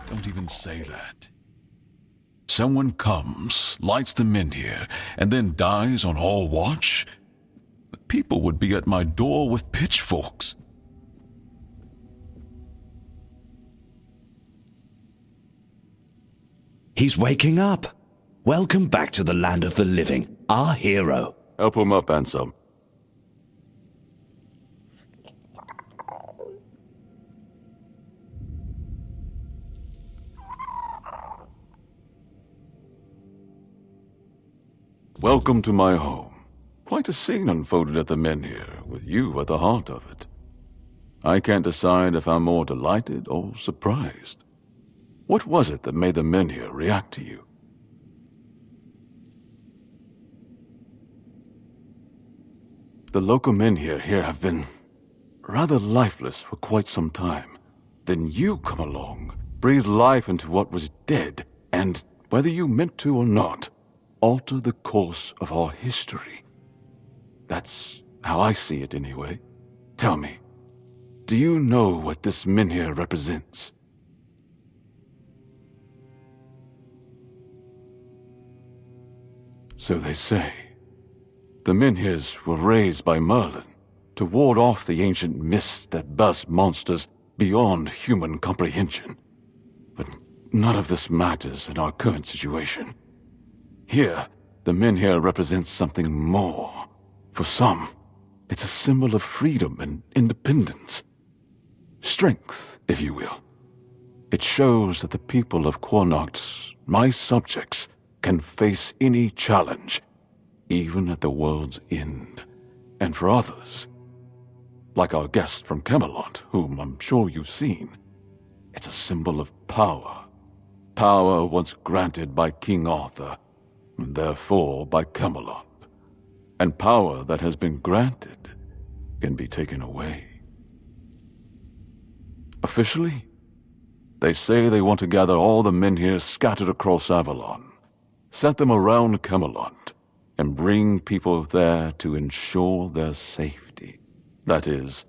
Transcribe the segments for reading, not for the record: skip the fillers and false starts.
Don't even say that. Someone comes, lights them in here, and then dies on our watch? The people would be at my door with pitchforks. He's waking up. Welcome back to the land of the living, our hero. Help him up, Ansem. Welcome to my home. Quite a scene unfolded at the Menhir, with you at the heart of it. I can't decide if I'm more delighted or surprised. What was it that made the Menhir react to you? The local Menhir here have been rather lifeless for quite some time. Then you come along, breathe life into what was dead, and, whether you meant to or not, alter the course of our history. That's how I see it anyway. Tell me, do you know what this Menhir represents? So they say. The Menhirs were raised by Merlin to ward off the ancient mists that burst monsters beyond human comprehension. But none of this matters in our current situation. Here, the Menhir represents something more. For some, it's a symbol of freedom and independence. Strength, if you will. It shows that the people of Connacht, my subjects, can face any challenge, even at the world's end. And for others, like our guest from Camelot, whom I'm sure you've seen, it's a symbol of power. Power once granted by King Arthur, and therefore by Camelot. And power that has been granted can be taken away. Officially, they say they want to gather all the Menhirs scattered across Avalon, set them around Camelot, and bring people there to ensure their safety. That is,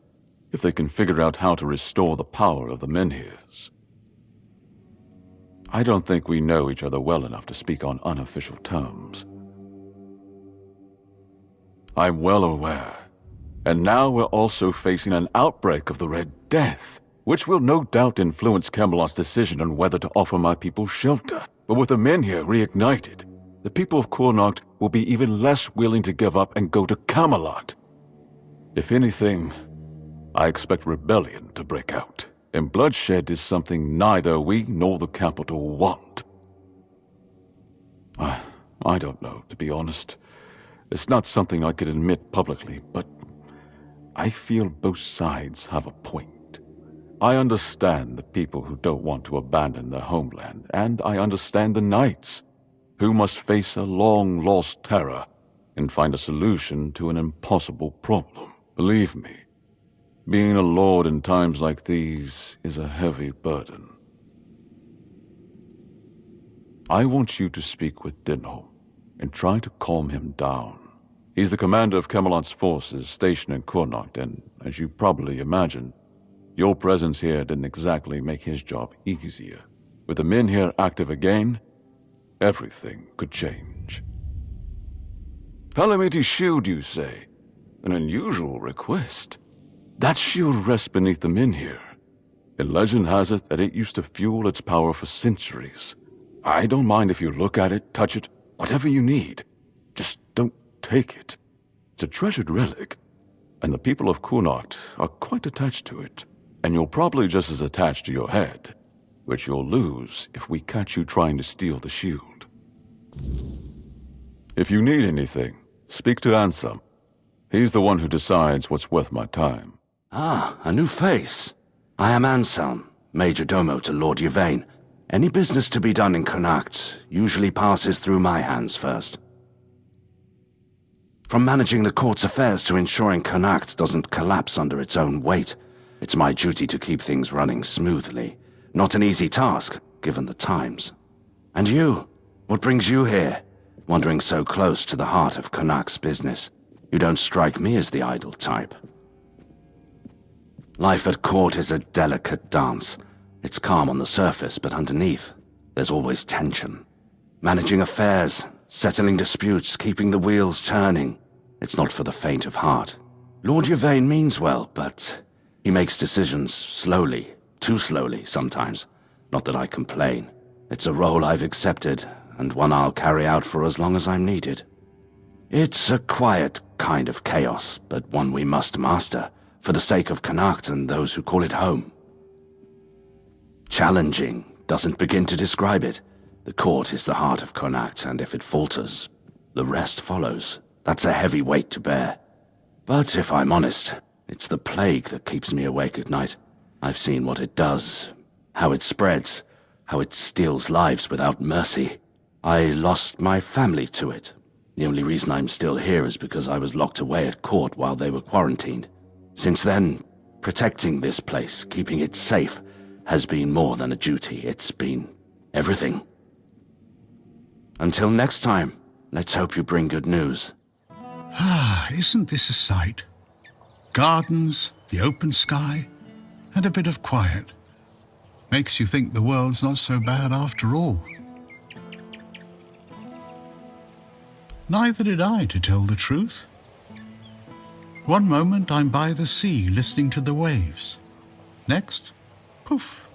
if they can figure out how to restore the power of the Menhirs. I don't think we know each other well enough to speak on unofficial terms. I'm well aware. And now we're also facing an outbreak of the Red Death, which will no doubt influence Camelot's decision on whether to offer my people shelter. But with the Menhir reignited, the people of Connacht will be even less willing to give up and go to Camelot. If anything, I expect rebellion to break out. And bloodshed is something neither we nor the capital want. I don't know, to be honest. It's not something I could admit publicly, but I feel both sides have a point. I understand the people who don't want to abandon their homeland, and I understand the knights who must face a long-lost terror and find a solution to an impossible problem. Believe me, being a lord in times like these is a heavy burden. I want you to speak with Dinho and try to calm him down. He's the commander of Camelot's forces stationed in Connacht, and as you probably imagine, your presence here didn't exactly make his job easier. With the Menhir active again, everything could change. Calamity Shield, you say? An unusual request. That shield rests beneath the Menhir, and legend has it that it used to fuel its power for centuries. I don't mind if you look at it, touch it, whatever you need. Just don't take it. It's a treasured relic, and the people of Connacht are quite attached to it. And you're probably just as attached to your head, which you'll lose if we catch you trying to steal the shield. If you need anything, speak to Ansem. He's the one who decides what's worth my time. Ah, a new face. I am Anselm, Major Domo to Lord Yvain. Any business to be done in Connacht usually passes through my hands first. From managing the court's affairs to ensuring Connacht doesn't collapse under its own weight, it's my duty to keep things running smoothly. Not an easy task, given the times. And you? What brings you here? Wandering so close to the heart of Connacht's business. You don't strike me as the idle type. Life at court is a delicate dance. It's calm on the surface, but underneath, there's always tension. Managing affairs, settling disputes, keeping the wheels turning. It's not for the faint of heart. Lord Yvain means well, but he makes decisions slowly, too slowly sometimes. Not that I complain. It's a role I've accepted, and one I'll carry out for as long as I'm needed. It's a quiet kind of chaos, but one we must master, for the sake of Connacht and those who call it home. Challenging doesn't begin to describe it. The court is the heart of Connacht, and if it falters, the rest follows. That's a heavy weight to bear. But if I'm honest, it's the plague that keeps me awake at night. I've seen what it does, how it spreads, how it steals lives without mercy. I lost my family to it. The only reason I'm still here is because I was locked away at court while they were quarantined. Since then, protecting this place, keeping it safe, has been more than a duty. It's been everything. Until next time, let's hope you bring good news. Isn't this a sight? Gardens, the open sky, and a bit of quiet. Makes you think the world's not so bad after all. Neither did I, to tell the truth. One moment I'm by the sea listening to the waves. Next, poof,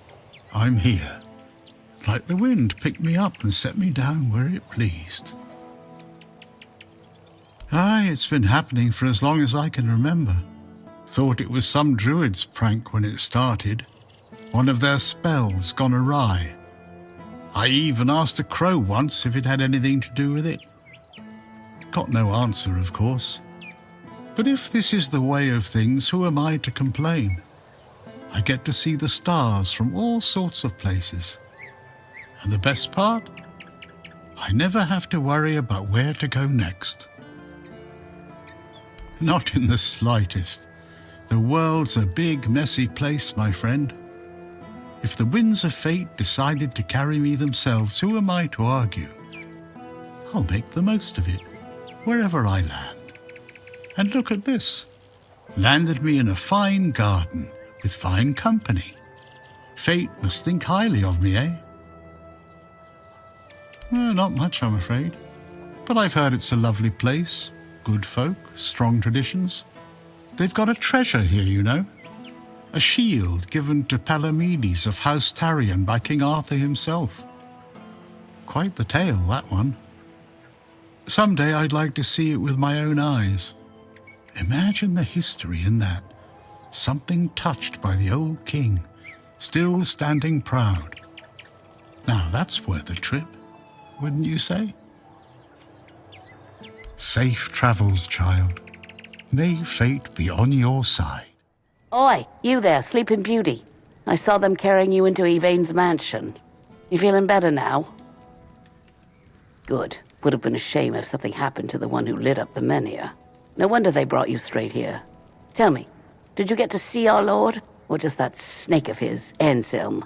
I'm here. Like the wind picked me up and set me down where it pleased. Aye, it's been happening for as long as I can remember. Thought it was some druid's prank when it started. One of their spells gone awry. I even asked a crow once if it had anything to do with it. Got no answer, of course. But if this is the way of things, who am I to complain? I get to see the stars from all sorts of places. And the best part? I never have to worry about where to go next. Not in the slightest. The world's a big, messy place, my friend. If the winds of fate decided to carry me themselves, who am I to argue? I'll make the most of it, wherever I land. And look at this. Landed me in a fine garden with fine company. Fate must think highly of me, eh? Not much, I'm afraid. But I've heard it's a lovely place. Good folk, strong traditions. They've got a treasure here, you know. A shield given to Palamedes of House Tarion by King Arthur himself. Quite the tale, that one. Someday I'd like to see it with my own eyes. Imagine the history in that. Something touched by the old king, still standing proud. Now that's worth a trip, wouldn't you say? Safe travels, child. May fate be on your side. Oi, you there, Sleeping Beauty. I saw them carrying you into Yvain's mansion. You feeling better now? Good. Would have been a shame if something happened to the one who lit up the menhir. No wonder they brought you straight here. Tell me, did you get to see our lord? Or just that snake of his, Anselm?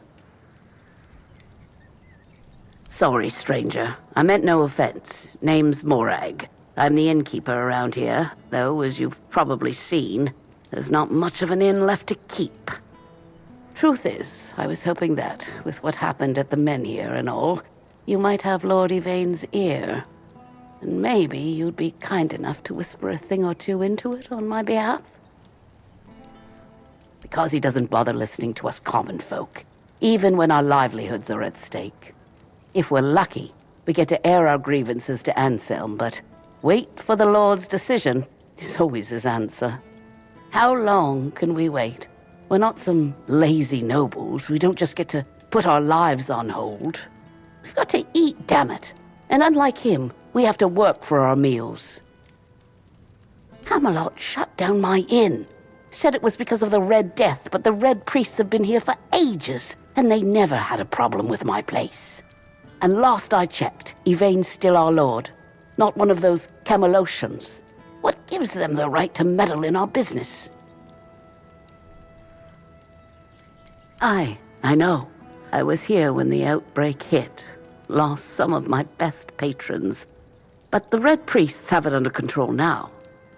Sorry, stranger. I meant no offense. Name's Morag. I'm the innkeeper around here, though, as you've probably seen, there's not much of an inn left to keep. Truth is, I was hoping that, with what happened at the menhir and all, you might have Lord Yvain's ear. And maybe you'd be kind enough to whisper a thing or two into it on my behalf? Because he doesn't bother listening to us common folk, even when our livelihoods are at stake. If we're lucky, we get to air our grievances to Anselm, but wait for the Lord's decision is always his answer. How long can we wait? We're not some lazy nobles. We don't just get to put our lives on hold. We've got to eat, damn it. And unlike him, we have to work for our meals. Camelot shut down my inn. Said it was because of the Red Death, but the Red Priests have been here for ages, and they never had a problem with my place. And last I checked, Yvain's still our lord. Not one of those Camelocians. What gives them the right to meddle in our business? I know. I was here when the outbreak hit. Lost some of my best patrons. But the Red Priests have it under control now.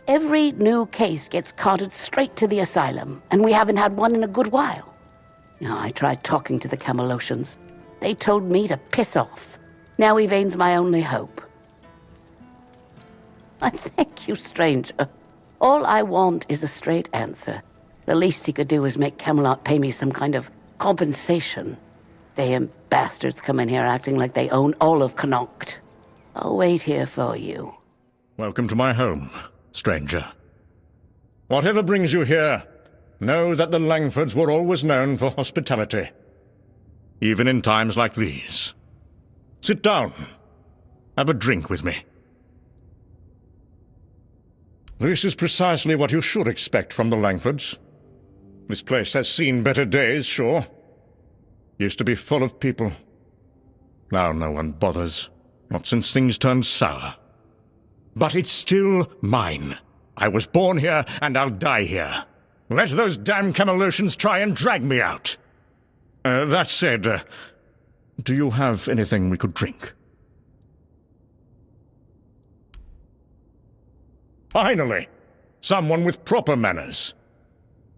Every new case gets carted straight to the asylum, and we haven't had one in a good while. I tried talking to the Camelosians. They told me to piss off. Now Yvain's my only hope. I thank you, stranger. All I want is a straight answer. The least he could do is make Camelot pay me some kind of compensation. Damn bastards come in here acting like they own all of Connacht. I'll wait here for you. Welcome to my home, stranger. Whatever brings you here, know that the Langfords were always known for hospitality, even in times like these. Sit down. Have a drink with me. This is precisely what you should expect from the Langfords. This place has seen better days, sure. Used to be full of people. Now no one bothers, not since things turned sour. But it's still mine. I was born here, and I'll die here. Let those damn Camelosians try and drag me out. That said, do you have anything we could drink? Finally! Someone with proper manners.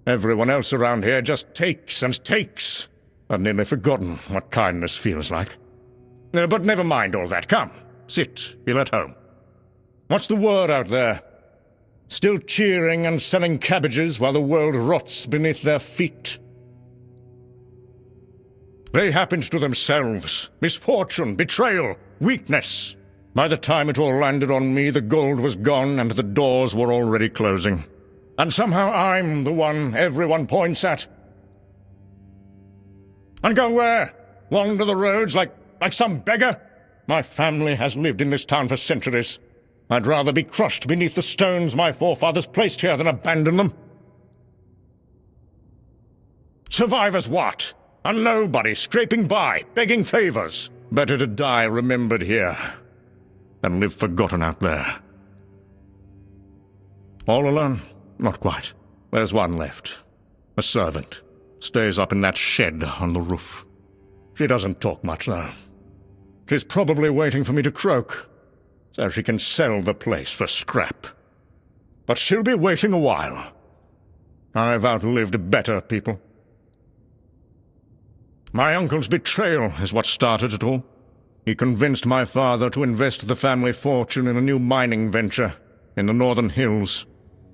Everyone else around here just takes and takes. I've nearly forgotten what kindness feels like. But never mind all that. Come, sit, feel at home. What's the word out there? Still cheering and selling cabbages while the world rots beneath their feet? They happened to themselves. Misfortune, betrayal, weakness. By the time it all landed on me, the gold was gone and the doors were already closing. And somehow I'm the one everyone points at. And go where? Wander the roads like some beggar? My family has lived in this town for centuries. I'd rather be crushed beneath the stones my forefathers placed here than abandon them. Survive as what? A nobody scraping by, begging favors. Better to die remembered here than live forgotten out there. All alone? Not quite. There's one left. A servant. Stays up in that shed on the roof. She doesn't talk much, though. She's probably waiting for me to croak, so she can sell the place for scrap. But she'll be waiting a while. I've outlived better people. My uncle's betrayal is what started it all. He convinced my father to invest the family fortune in a new mining venture in the northern hills.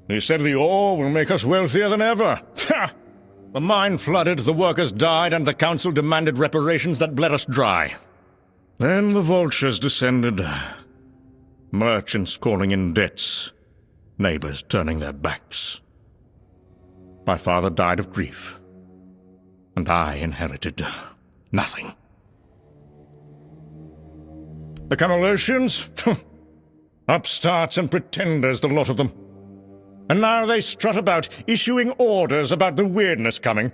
He said the ore will make us wealthier than ever. Ha! The mine flooded, the workers died, and the council demanded reparations that bled us dry. Then the vultures descended. Merchants calling in debts. Neighbors turning their backs. My father died of grief. And I inherited nothing. The Camelosians? Upstarts and pretenders, the lot of them. And now they strut about, issuing orders about the weirdness coming.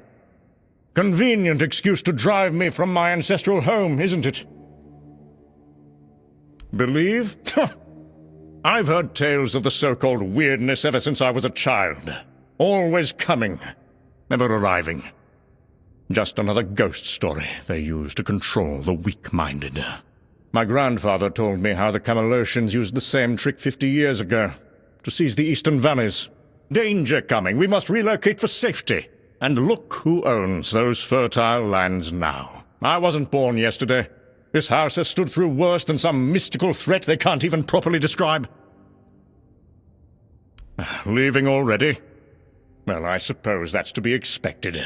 Convenient excuse to drive me from my ancestral home, isn't it? Believe? I've heard tales of the so-called weirdness ever since I was a child. Always coming, never arriving. Just another ghost story they use to control the weak-minded. My grandfather told me how the Camelosians used the same trick 50 years ago. To seize the eastern valleys. Danger coming, we must relocate for safety. And look who owns those fertile lands now. I wasn't born yesterday. This house has stood through worse than some mystical threat they can't even properly describe. Leaving already? Well, I suppose that's to be expected.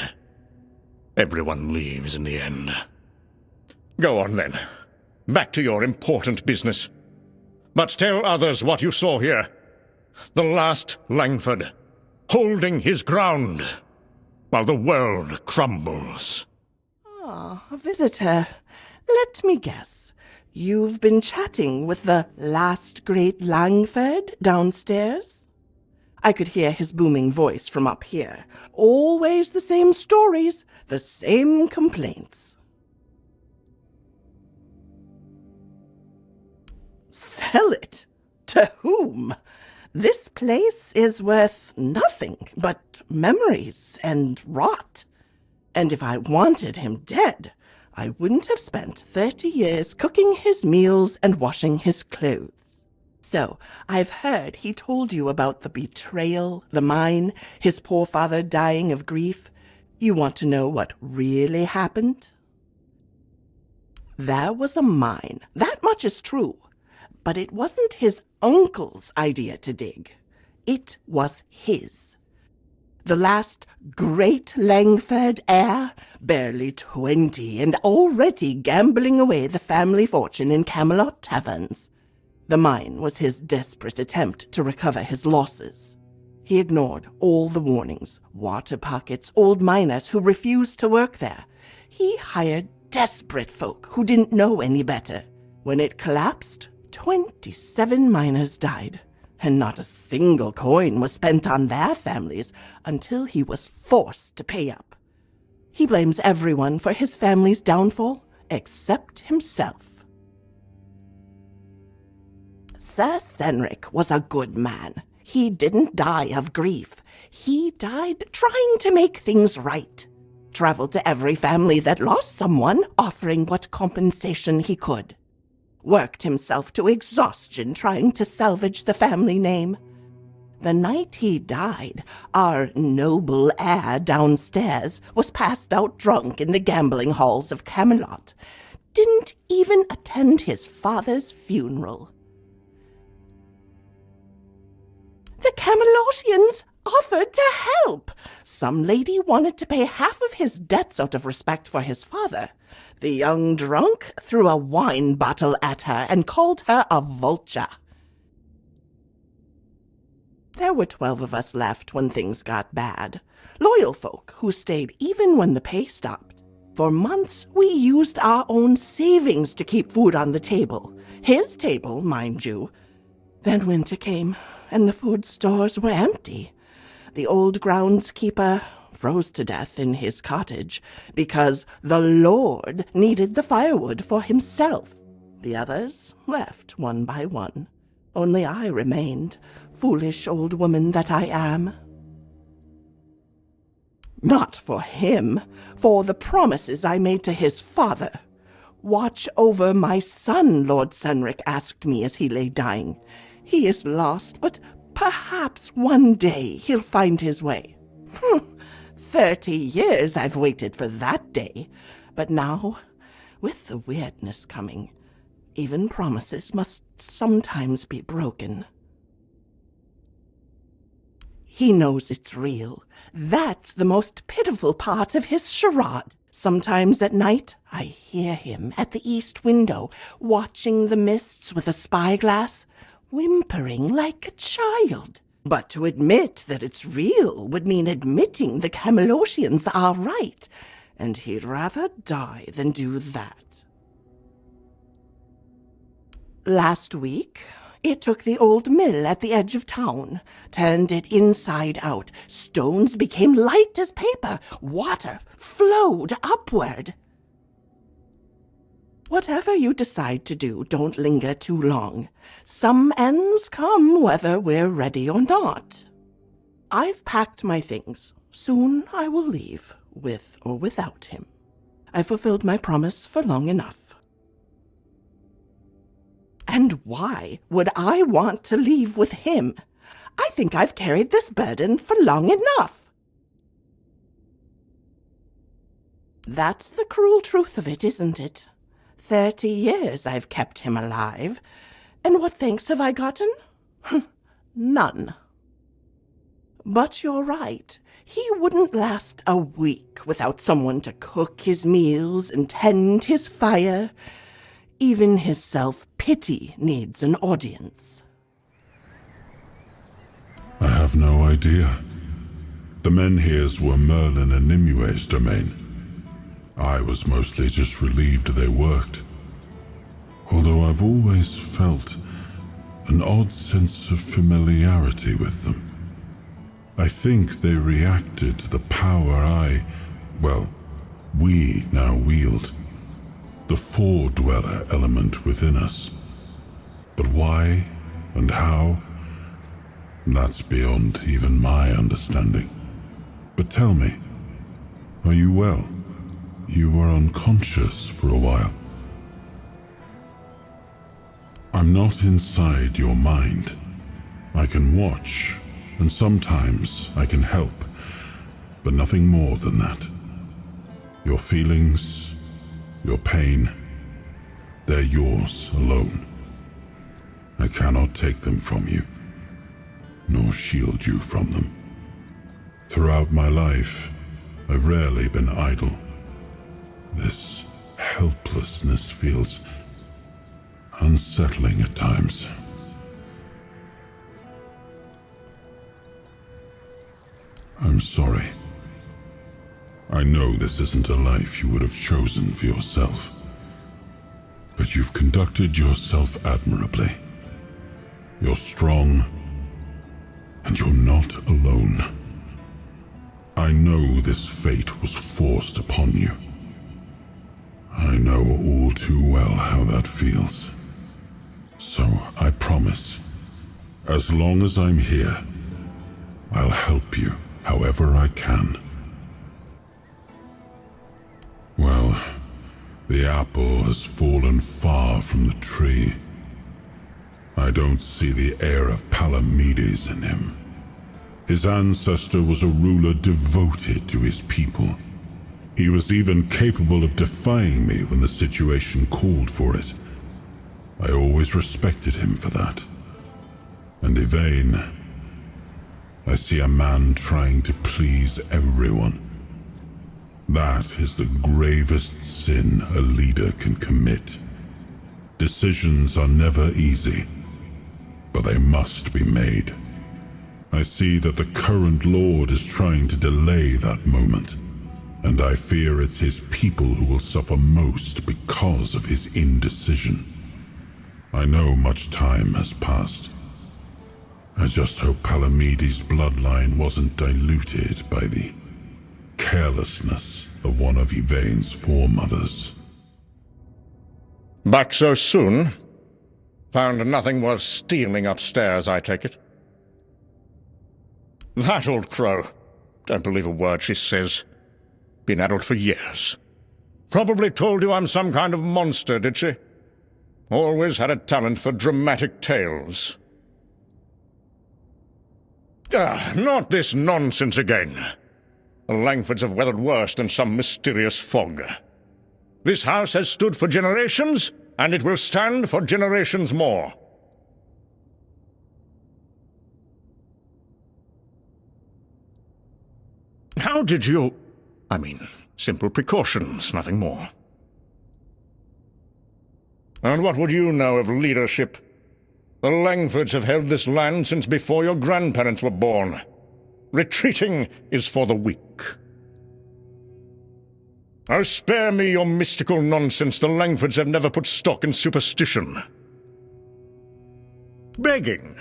Everyone leaves in the end. Go on then. Back to your important business. But tell others what you saw here. The last Langford, holding his ground, while the world crumbles. Ah, a visitor. Let me guess. You've been chatting with the last great Langford downstairs? I could hear his booming voice from up here. Always the same stories, the same complaints. Sell it? To whom? This place is worth nothing but memories and rot. And if I wanted him dead, I wouldn't have spent 30 years cooking his meals and washing his clothes. So, I've heard he told you about the betrayal, the mine, his poor father dying of grief. You want to know what really happened? There was a mine. That much is true. But it wasn't his uncle's idea to dig. It was his. The last great Langford heir, barely 20 and already gambling away the family fortune in Camelot taverns. The mine was his desperate attempt to recover his losses. He ignored all the warnings, water pockets, old miners who refused to work there. He hired desperate folk who didn't know any better. When it collapsed, 27 miners died, and not a single coin was spent on their families until he was forced to pay up. He blames everyone for his family's downfall, except himself. Sir Senric was a good man. He didn't die of grief. He died trying to make things right. Traveled to every family that lost someone, offering what compensation he could. Worked himself to exhaustion trying to salvage the family name. The night he died, our noble heir downstairs was passed out drunk in the gambling halls of Camelot. Didn't even attend his father's funeral. The Camelotians offered to help. Some lady wanted to pay half of his debts out of respect for his father. The young drunk threw a wine bottle at her and called her a vulture. There were 12 of us left when things got bad. Loyal folk who stayed even when the pay stopped. For months, we used our own savings to keep food on the table. His table, mind you. Then winter came, and the food stores were empty. The old groundskeeper froze to death in his cottage because the Lord needed the firewood for himself. The others left one by one. Only I remained, foolish old woman that I am. Not for him, for the promises I made to his father. Watch over my son, Lord Senric asked me as he lay dying. He is lost, but perhaps one day he'll find his way. 30 years I've waited for that day. But now, with the weirdness coming, even promises must sometimes be broken. He knows it's real. That's the most pitiful part of his charade. Sometimes at night, I hear him at the east window, watching the mists with a spyglass, whimpering like a child. But to admit that it's real would mean admitting the Camelotians are right, and he'd rather die than do that. Last week, it took the old mill at the edge of town, turned it inside out. Stones became light as paper. Water flowed upward. Whatever you decide to do, don't linger too long. Some ends come whether we're ready or not. I've packed my things. Soon I will leave, with or without him. I fulfilled my promise for long enough. And why would I want to leave with him? I think I've carried this burden for long enough. That's the cruel truth of it, isn't it? 30 years I've kept him alive. And what thanks have I gotten? None. But you're right. He wouldn't last a week without someone to cook his meals and tend his fire. Even his self-pity needs an audience. I have no idea. The Menhirs were Merlin and Nimue's domain. I was mostly just relieved they worked. Although I've always felt an odd sense of familiarity with them. I think they reacted to the power we now wield. The Four-Dweller element within us. But why and how? That's beyond even my understanding. But tell me, are you well? You were unconscious for a while. I'm not inside your mind. I can watch, and sometimes I can help. but nothing more than that. Your feelings, your pain, they're yours alone. I cannot take them from you, nor shield you from them. Throughout my life, I've rarely been idle. This helplessness feels unsettling at times. I'm sorry. I know this isn't a life you would have chosen for yourself, but you've conducted yourself admirably. You're strong, and you're not alone. I know this fate was forced upon you. I know all too well how that feels. So I promise, as long as I'm here, I'll help you however I can. Well, the apple has fallen far from the tree. I don't see the air of Palamedes in him. His ancestor was a ruler devoted to his people. He was even capable of defying me when the situation called for it. I always respected him for that. And Yvain, I see a man trying to please everyone. That is the gravest sin a leader can commit. Decisions are never easy, but they must be made. I see that the current Lord is trying to delay that moment, and I fear it's his people who will suffer most because of his indecision. I know much time has passed. I just hope Palamedes' bloodline wasn't diluted by the carelessness of one of Yvain's foremothers. Back so soon? Found nothing worth stealing upstairs, I take it? That old crow. Don't believe a word she says. Been addled for years. Probably told you I'm some kind of monster, did she? Always had a talent for dramatic tales. Not this nonsense again. The Langfords have weathered worse than some mysterious fog. This house has stood for generations, and it will stand for generations more. How did you... simple precautions, nothing more. And what would you know of leadership? The Langfords have held this land since before your grandparents were born. Retreating is for the weak. Oh, spare me your mystical nonsense. The Langfords have never put stock in superstition. Begging?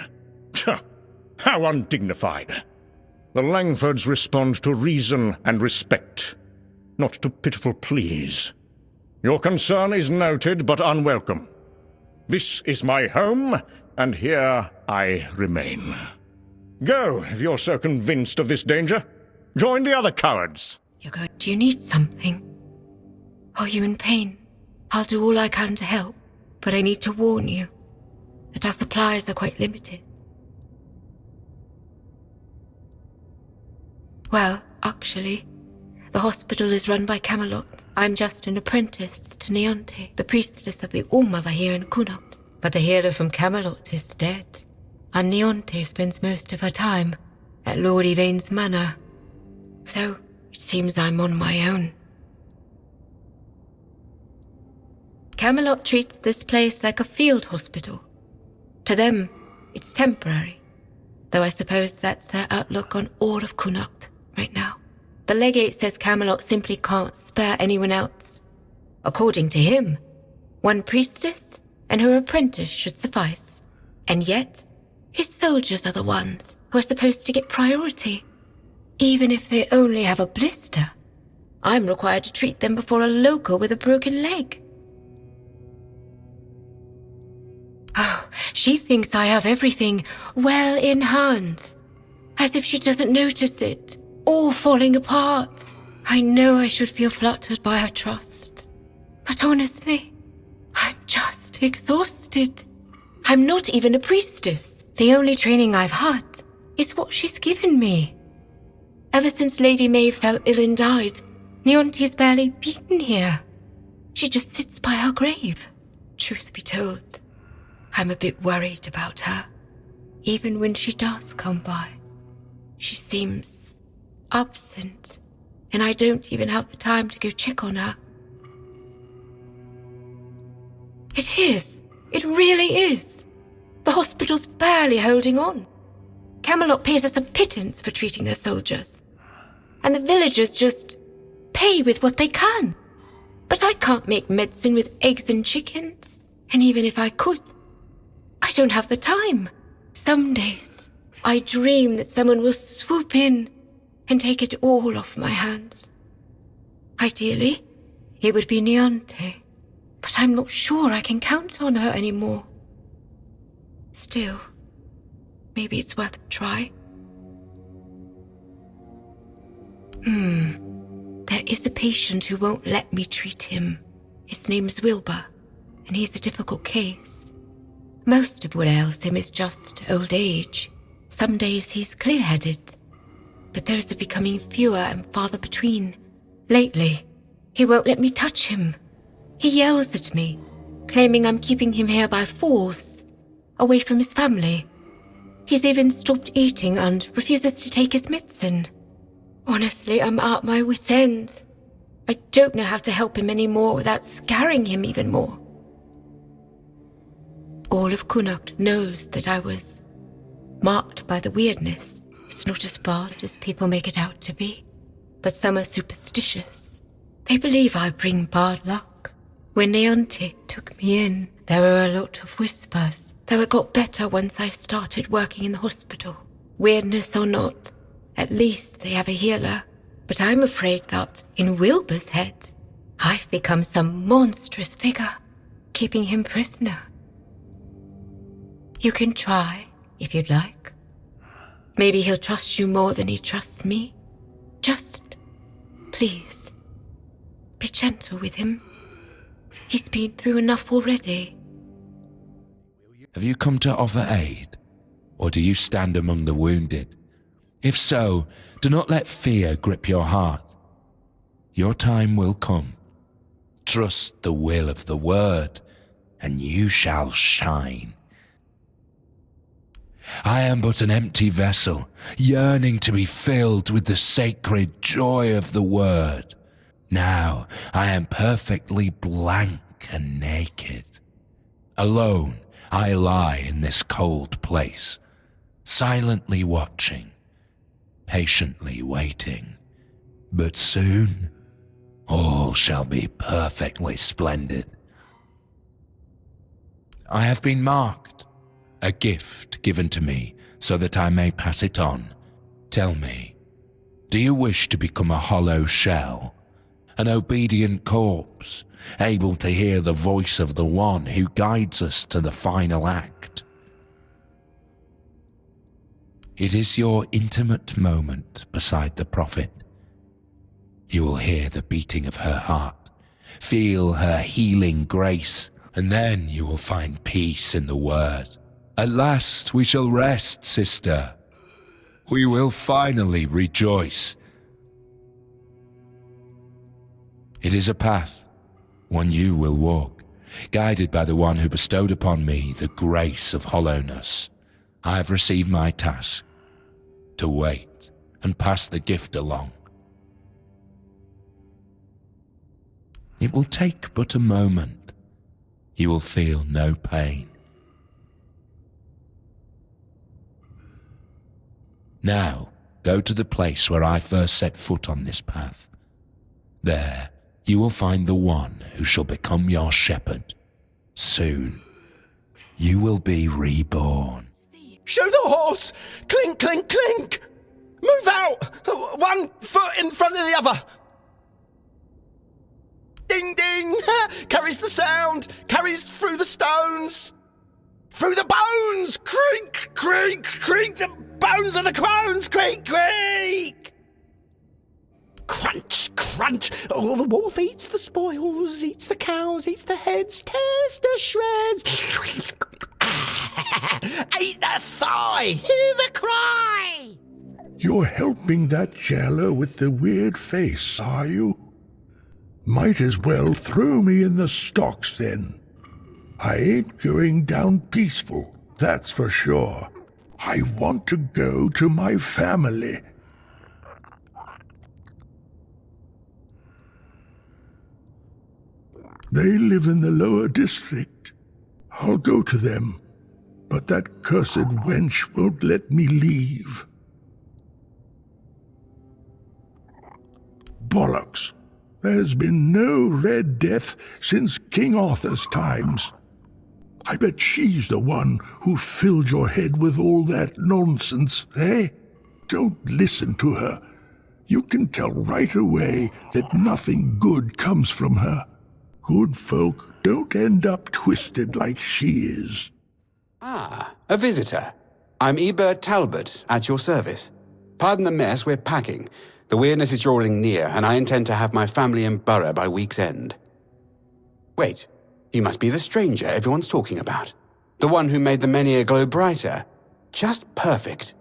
How undignified. The Langfords respond to reason and respect, not to pitiful pleas. Your concern is noted but unwelcome. This is my home, and here I remain. Go, if you're so convinced of this danger. Join the other cowards. Do you need something? Are you in pain? I'll do all I can to help, but I need to warn you that our supplies are quite limited. Well, actually, the hospital is run by Camelot. I'm just an apprentice to Neonte, the priestess of the All-Mother here in Connacht. But the healer from Camelot is dead, and Neonte spends most of her time at Lord Yvain's manor. So, it seems I'm on my own. Camelot treats this place like a field hospital. To them, it's temporary, though I suppose that's their outlook on all of Connacht right now. The legate says Camelot simply can't spare anyone else. According to him, one priestess and her apprentice should suffice. And yet, his soldiers are the ones who are supposed to get priority, even if they only have a blister. I'm required to treat them before a local with a broken leg. Oh, she thinks I have everything well in hand, as if she doesn't notice it, all falling apart. I know I should feel flattered by her trust, but honestly, I'm just exhausted. I'm not even a priestess. The only training I've had is what she's given me. Ever since Lady May fell ill and died, Leonti's barely been here. She just sits by her grave. Truth be told, I'm a bit worried about her. Even when she does come by, she seems absent, and I don't even have the time to go check on her. It is. It really is. The hospital's barely holding on. Camelot pays us a pittance for treating their soldiers. And the villagers just pay with what they can. But I can't make medicine with eggs and chickens. And even if I could, I don't have the time. Some days, I dream that someone will swoop in and take it all off my hands. Ideally, it would be Niante. But I'm not sure I can count on her anymore. Still, maybe it's worth a try. There is a patient who won't let me treat him. His name's Wilbur, and he's a difficult case. Most of what ails him is just old age. Some days he's clear-headed, but those are becoming fewer and farther between. Lately, he won't let me touch him. He yells at me, claiming I'm keeping him here by force, away from his family. He's even stopped eating and refuses to take his medicine. Honestly, I'm at my wit's end. I don't know how to help him anymore without scaring him even more. All of Connacht knows that I was marked by the weirdness. It's not as bad as people make it out to be, but some are superstitious. They believe I bring bad luck. When Leonti took me in, there were a lot of whispers, though it got better once I started working in the hospital. Weirdness or not, at least they have a healer. But I'm afraid that, in Wilbur's head, I've become some monstrous figure, keeping him prisoner. You can try, if you'd like. Maybe he'll trust you more than he trusts me. Just, please, be gentle with him. He's been through enough already. Have you come to offer aid, or do you stand among the wounded? If so, do not let fear grip your heart. Your time will come. Trust the will of the word, and you shall shine. I am but an empty vessel, yearning to be filled with the sacred joy of the word. Now I am perfectly blank and naked. Alone I lie in this cold place, silently watching, patiently waiting. But soon all shall be perfectly splendid. I have been marked, a gift given to me so that I may pass it on. Tell me, do you wish to become a hollow shell? An obedient corpse, able to hear the voice of the one who guides us to the final act. It is your intimate moment beside the prophet. You will hear the beating of her heart, feel her healing grace, and then you will find peace in the word. At last we shall rest, sister. We will finally rejoice. It is a path, one you will walk, guided by the one who bestowed upon me the grace of hollowness. I have received my task, to wait and pass the gift along. It will take but a moment. You will feel no pain. Now, go to the place where I first set foot on this path. There, you will find the one who shall become your shepherd. Soon, you will be reborn. Show the horse! Clink, clink, clink! Move out! One foot in front of the other! Ding, ding! Carries the sound! Carries through the stones! Through the bones! Creak, creak, creak! The bones of the crones! Creak, creak! Crunch, crunch! Oh, the wolf eats the spoils, eats the cows, eats the heads, tears to shreds. Eat the thigh! Hear the cry! You're helping that jailer with the weird face, are you? Might as well throw me in the stocks then. I ain't going down peaceful, that's for sure. I want to go to my family. They live in the lower district. I'll go to them, but that cursed wench won't let me leave. Bollocks. There's been no Red Death since King Arthur's times. I bet she's the one who filled your head with all that nonsense, eh? Don't listen to her. You can tell right away that nothing good comes from her. Good folk don't end up twisted like she is. Ah, a visitor. I'm Ebert Talbot, at your service. Pardon the mess, we're packing. The weirdness is drawing near, and I intend to have my family in Borough by week's end. Wait, you must be the stranger everyone's talking about. The one who made the Menhir glow brighter. Just perfect.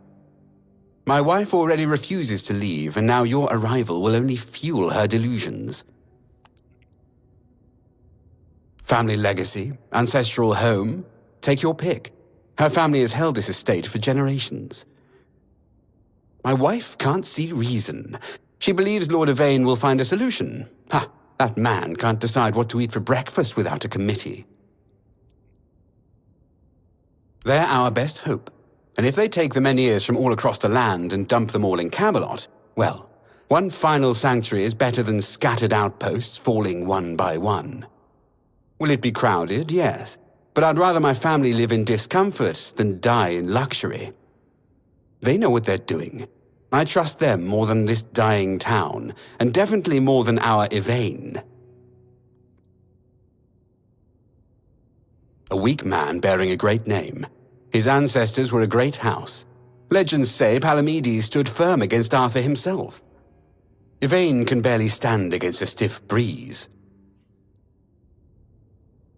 My wife already refuses to leave, and now your arrival will only fuel her delusions. Family legacy, ancestral home, take your pick. Her family has held this estate for generations. My wife can't see reason. She believes Lord Yvain will find a solution. Ha! That man can't decide what to eat for breakfast without a committee. They're our best hope. And if they take the Menhirs from all across the land and dump them all in Camelot, well, one final sanctuary is better than scattered outposts falling one by one. Will it be crowded? Yes. But I'd rather my family live in discomfort than die in luxury. They know what they're doing. I trust them more than this dying town, and definitely more than our Yvain. A weak man bearing a great name. His ancestors were a great house. Legends say Palamedes stood firm against Arthur himself. Yvain can barely stand against a stiff breeze.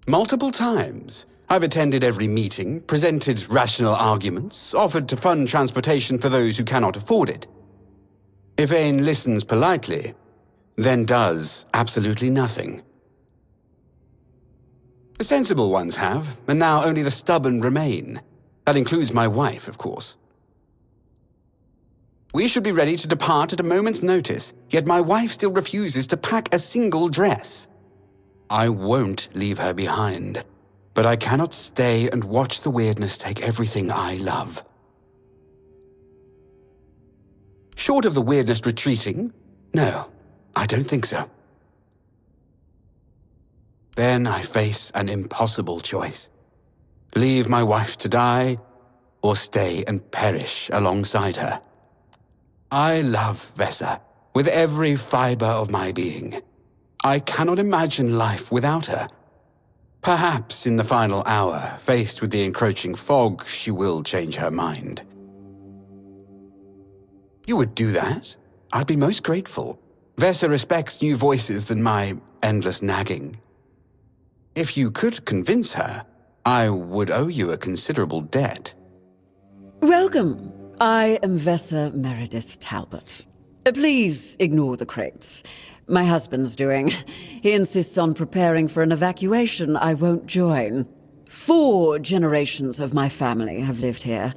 Multiple times, I've attended every meeting, presented rational arguments, offered to fund transportation for those who cannot afford it. Yvain listens politely, then does absolutely nothing. The sensible ones have, and now only the stubborn remain. That includes my wife, of course. We should be ready to depart at a moment's notice, yet my wife still refuses to pack a single dress. I won't leave her behind, but I cannot stay and watch the weirdness take everything I love. Short of the weirdness retreating, no, I don't think so. Then I face an impossible choice. Leave my wife to die, or stay and perish alongside her. I love Vesa with every fiber of my being. I cannot imagine life without her. Perhaps in the final hour, faced with the encroaching fog, she will change her mind. You would do that? I'd be most grateful. Vesa respects new voices than my endless nagging. If you could convince her, I would owe you a considerable debt. Welcome. I am Vesa Meredith Talbot. Please ignore the crates. My husband's doing. He insists on preparing for an evacuation I won't join. 4 generations of my family have lived here.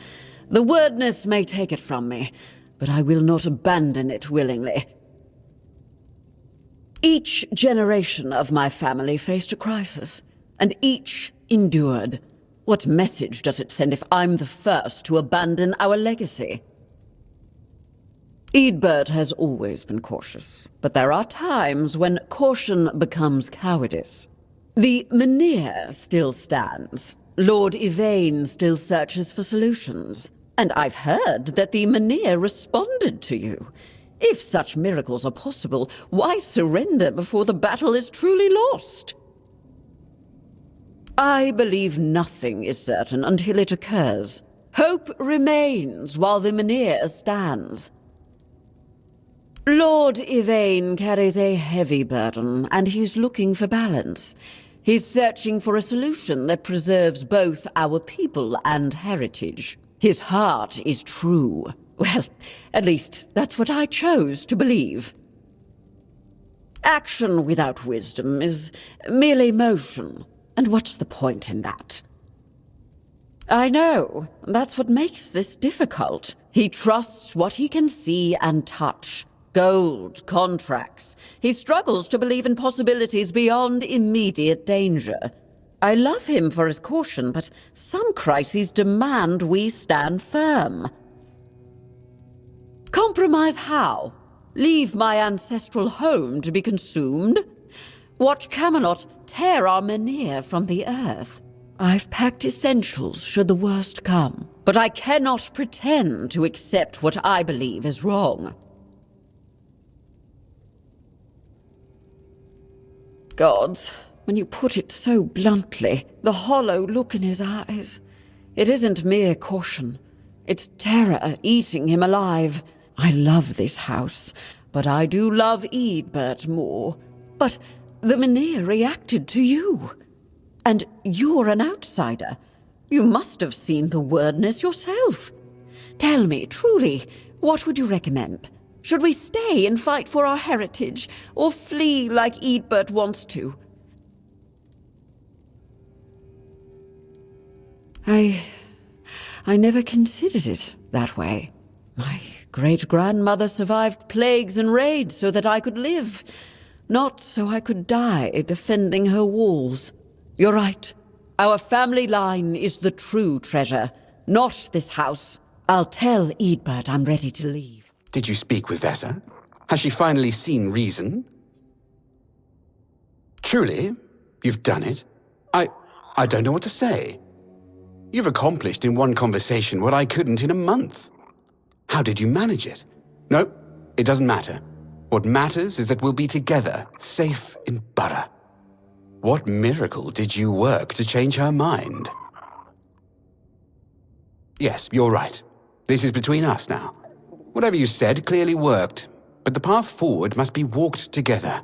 The wordness may take it from me, but I will not abandon it willingly. Each generation of my family faced a crisis, and each endured. What message does it send if I'm the first to abandon our legacy? Eadbert has always been cautious, but there are times when caution becomes cowardice. The Menhir still stands. Lord Yvain still searches for solutions. And I've heard that the Menhir responded to you. If such miracles are possible, why surrender before the battle is truly lost? I believe nothing is certain until it occurs. Hope remains while the Menhir stands. Lord Yvain carries a heavy burden, and he's looking for balance. He's searching for a solution that preserves both our people and heritage. His heart is true. Well, at least that's what I chose to believe. Action without wisdom is merely motion, and what's the point in that? I know, that's what makes this difficult. He trusts what he can see and touch. Gold, contracts. He struggles to believe in possibilities beyond immediate danger. I love him for his caution, but some crises demand we stand firm. Compromise how? Leave my ancestral home to be consumed? Watch Camelot tear our Menhir from the earth? I've packed essentials should the worst come, but I cannot pretend to accept what I believe is wrong. Gods, when you put it so bluntly, the hollow look in his eyes. It isn't mere caution. It's terror eating him alive. I love this house, but I do love Eadbert more. But the Menhir reacted to you. And you're an outsider. You must have seen the wordness yourself. Tell me, truly, what would you recommend? Should we stay and fight for our heritage, or flee like Eadbert wants to? I never considered it that way. My great-grandmother survived plagues and raids so that I could live, not so I could die defending her walls. You're right. Our family line is the true treasure, not this house. I'll tell Eadbert I'm ready to leave. Did you speak with Vesa? Has she finally seen reason? Truly, you've done it? I don't know what to say. You've accomplished in one conversation what I couldn't in a month. How did you manage it? No, it doesn't matter. What matters is that we'll be together, safe in Borough. What miracle did you work to change her mind? Yes, you're right. This is between us now. Whatever you said clearly worked, but the path forward must be walked together.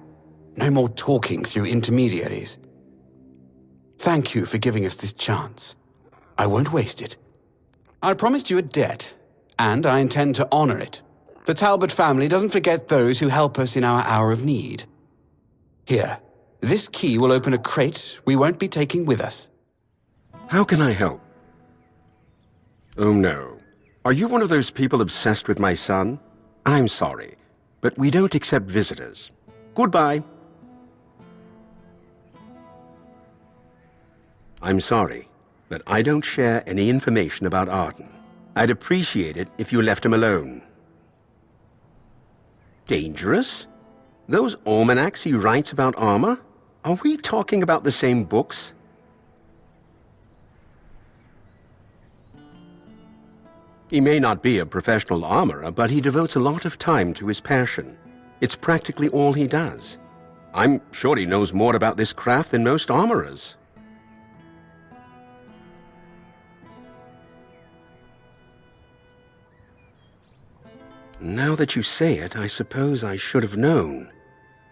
No more talking through intermediaries. Thank you for giving us this chance. I won't waste it. I promised you a debt, and I intend to honor it. The Talbot family doesn't forget those who help us in our hour of need. Here, this key will open a crate we won't be taking with us. How can I help? Oh no. Are you one of those people obsessed with my son? I'm sorry, but we don't accept visitors. Goodbye. I'm sorry, but I don't share any information about Arden. I'd appreciate it if you left him alone. Dangerous? Those almanacs he writes about armor? Are we talking about the same books? He may not be a professional armorer, but he devotes a lot of time to his passion. It's practically all he does. I'm sure he knows more about this craft than most armorers. Now that you say it, I suppose I should have known.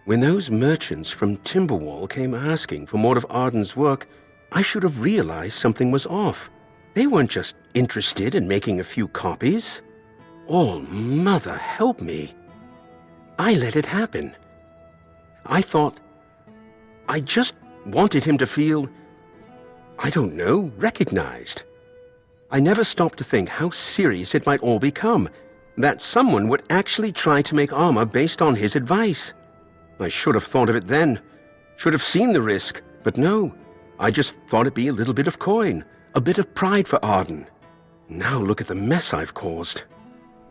When those merchants from Timberwall came asking for more of Arden's work, I should have realized something was off. They weren't just interested in making a few copies. Oh, Mother, help me. I let it happen. I just wanted him to feel, I don't know, recognized. I never stopped to think how serious it might all become, that someone would actually try to make armor based on his advice. I should have thought of it then, should have seen the risk, but no, I just thought it'd be a little bit of coin, a bit of pride for Arden. Now look at the mess I've caused.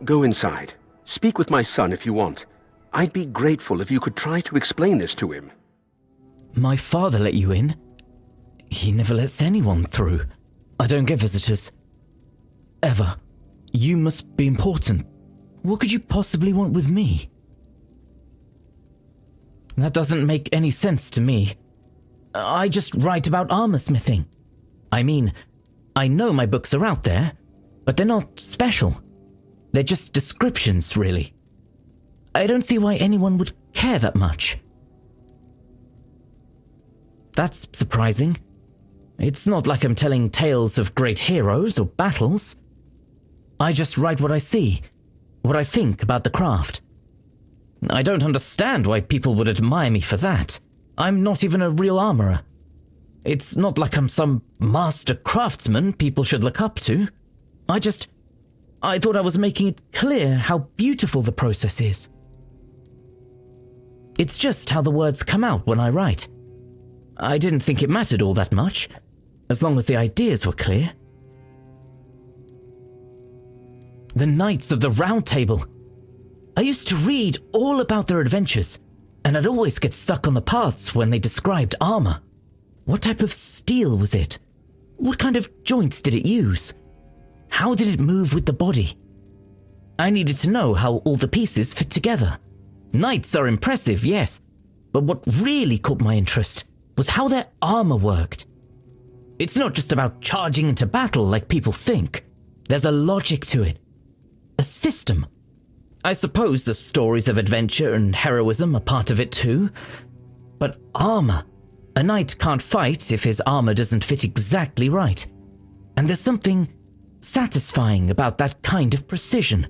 Go inside. Speak with my son if you want. I'd be grateful if you could try to explain this to him. My father let you in? He never lets anyone through. I don't get visitors. Ever. You must be important. What could you possibly want with me? That doesn't make any sense to me. I just write about armor smithing. I mean, I know my books are out there, but they're not special. They're just descriptions, really. I don't see why anyone would care that much. That's surprising. It's not like I'm telling tales of great heroes or battles. I just write what I see, what I think about the craft. I don't understand why people would admire me for that. I'm not even a real armorer. It's not like I'm some master craftsman people should look up to. I thought I was making it clear how beautiful the process is. It's just how the words come out when I write. I didn't think it mattered all that much, as long as the ideas were clear. The Knights of the Round Table. I used to read all about their adventures, and I'd always get stuck on the parts when they described armor. What type of steel was it? What kind of joints did it use? How did it move with the body? I needed to know how all the pieces fit together. Knights are impressive, yes, but what really caught my interest was how their armor worked. It's not just about charging into battle like people think. There's a logic to it. A system. I suppose the stories of adventure and heroism are part of it too. But armor. A knight can't fight if his armor doesn't fit exactly right. And there's something satisfying about that kind of precision.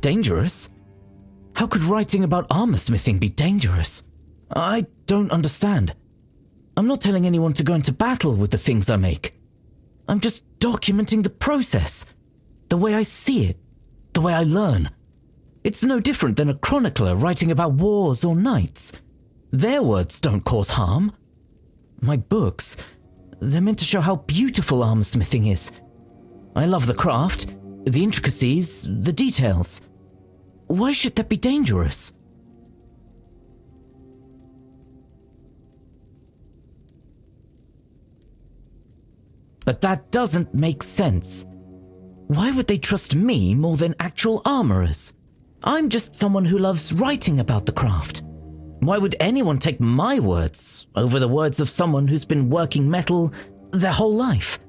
Dangerous? How could writing about armorsmithing be dangerous? I don't understand. I'm not telling anyone to go into battle with the things I make. I'm just documenting the process, the way I see it, the way I learn. It's no different than a chronicler writing about wars or knights. Their words don't cause harm. My books, they're meant to show how beautiful armorsmithing is. I love the craft, the intricacies, the details. Why should that be dangerous? But that doesn't make sense. Why would they trust me more than actual armorers? I'm just someone who loves writing about the craft. Why would anyone take my words over the words of someone who's been working metal their whole life?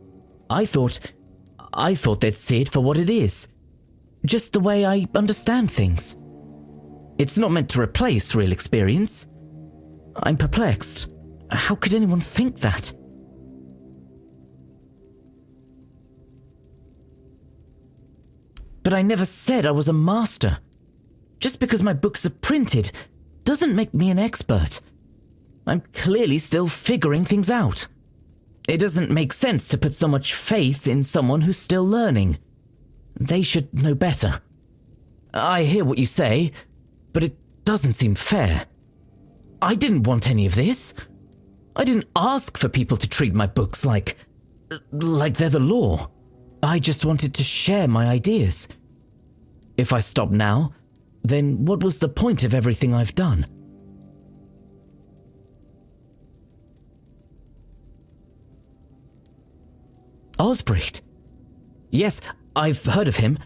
I thought they'd see it for what it is. Just the way I understand things. It's not meant to replace real experience. I'm perplexed. How could anyone think that? But I never said I was a master. Just because my books are printed doesn't make me an expert. I'm clearly still figuring things out. It doesn't make sense to put so much faith in someone who's still learning. They should know better. I hear what you say, but it doesn't seem fair. I didn't want any of this. I didn't ask for people to treat my books like they're the law. I just wanted to share my ideas. If I stop now, then what was the point of everything I've done? Osbricht. Yes, I've heard of him.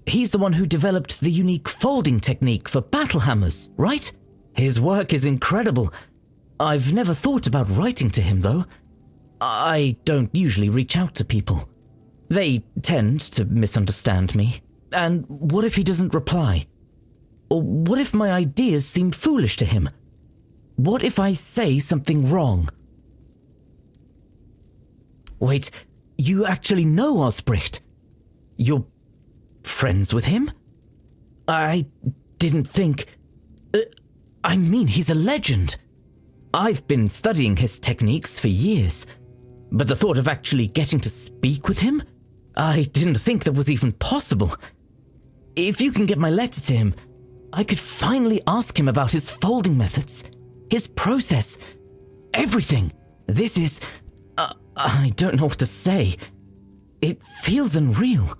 He's the one who developed the unique folding technique for battle hammers, right? His work is incredible. I've never thought about writing to him, though. I don't usually reach out to people. They tend to misunderstand me. And what if he doesn't reply? Or what if my ideas seem foolish to him? What if I say something wrong? Wait, you actually know Osbricht? You're friends with him? I didn't think... I mean, he's a legend. I've been studying his techniques for years, but the thought of actually getting to speak with him? I didn't think that was even possible. If you can get my letter to him, I could finally ask him about his folding methods, his process, everything. This is... I don't know what to say. It feels unreal.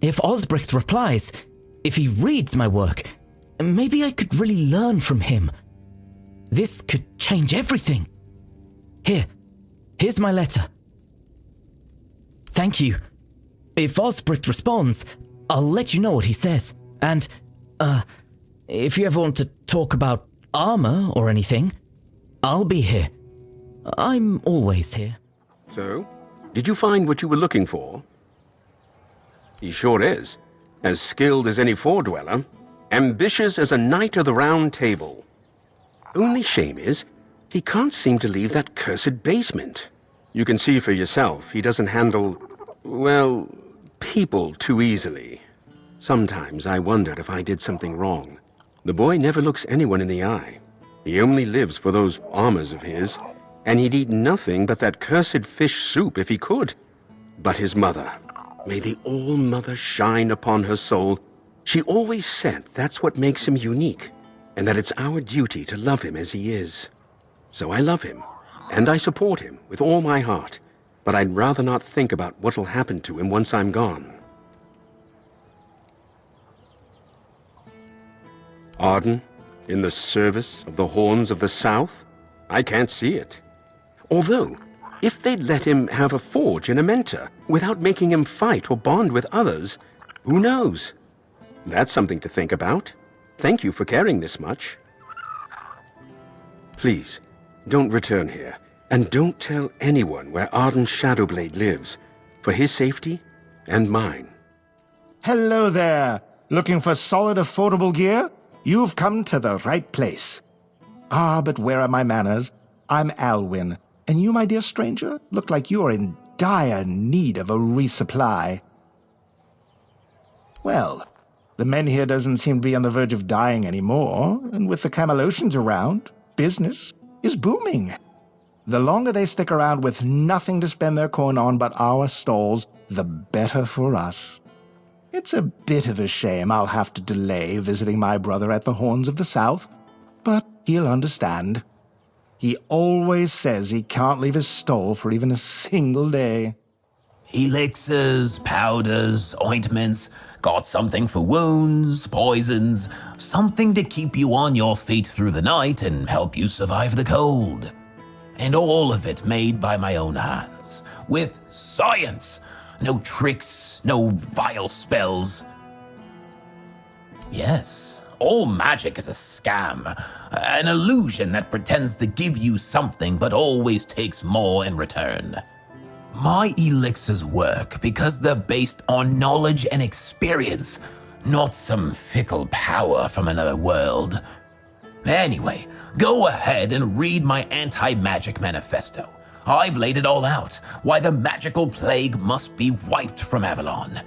If Osbricht replies, if he reads my work, maybe I could really learn from him. This could change everything. Here's my letter. Thank you. If Osbricht responds, I'll let you know what he says. And, if you ever want to talk about armor or anything, I'll be here. I'm always here. So, did you find what you were looking for? He sure is. As skilled as any four-dweller, ambitious as a knight of the Round Table. Only shame is, he can't seem to leave that cursed basement. You can see for yourself, he doesn't handle, well, people too easily. Sometimes I wondered if I did something wrong. The boy never looks anyone in the eye. He only lives for those armors of his, and he'd eat nothing but that cursed fish soup if he could. But his mother, may the All-Mother shine upon her soul, she always said that's what makes him unique, and that it's our duty to love him as he is. So I love him, and I support him with all my heart, but I'd rather not think about what'll happen to him once I'm gone. Arden, in the service of the Horns of the South? I can't see it. Although, if they'd let him have a forge and a mentor without making him fight or bond with others, who knows? That's something to think about. Thank you for caring this much. Please, don't return here, and don't tell anyone where Arden Shadowblade lives, for his safety and mine. Hello there. Looking for solid, affordable gear? You've come to the right place. Ah, but where are my manners? I'm Alwyn, and you, my dear stranger, look like you're in dire need of a resupply. Well, the men here doesn't seem to be on the verge of dying anymore, and with the Camelocians around, business is booming. The longer they stick around with nothing to spend their coin on but our stalls, the better for us. It's a bit of a shame I'll have to delay visiting my brother at the Horns of the South, but he'll understand. He always says he can't leave his stall for even a single day. Elixirs, powders, ointments, got something for wounds, poisons, something to keep you on your feet through the night and help you survive the cold. And all of it made by my own hands, with science. No tricks, no vile spells. Yes, all magic is a scam, an illusion that pretends to give you something but always takes more in return. My elixirs work because they're based on knowledge and experience, not some fickle power from another world. Anyway, go ahead and read my anti-magic manifesto. I've laid it all out, why the magical plague must be wiped from Avalon.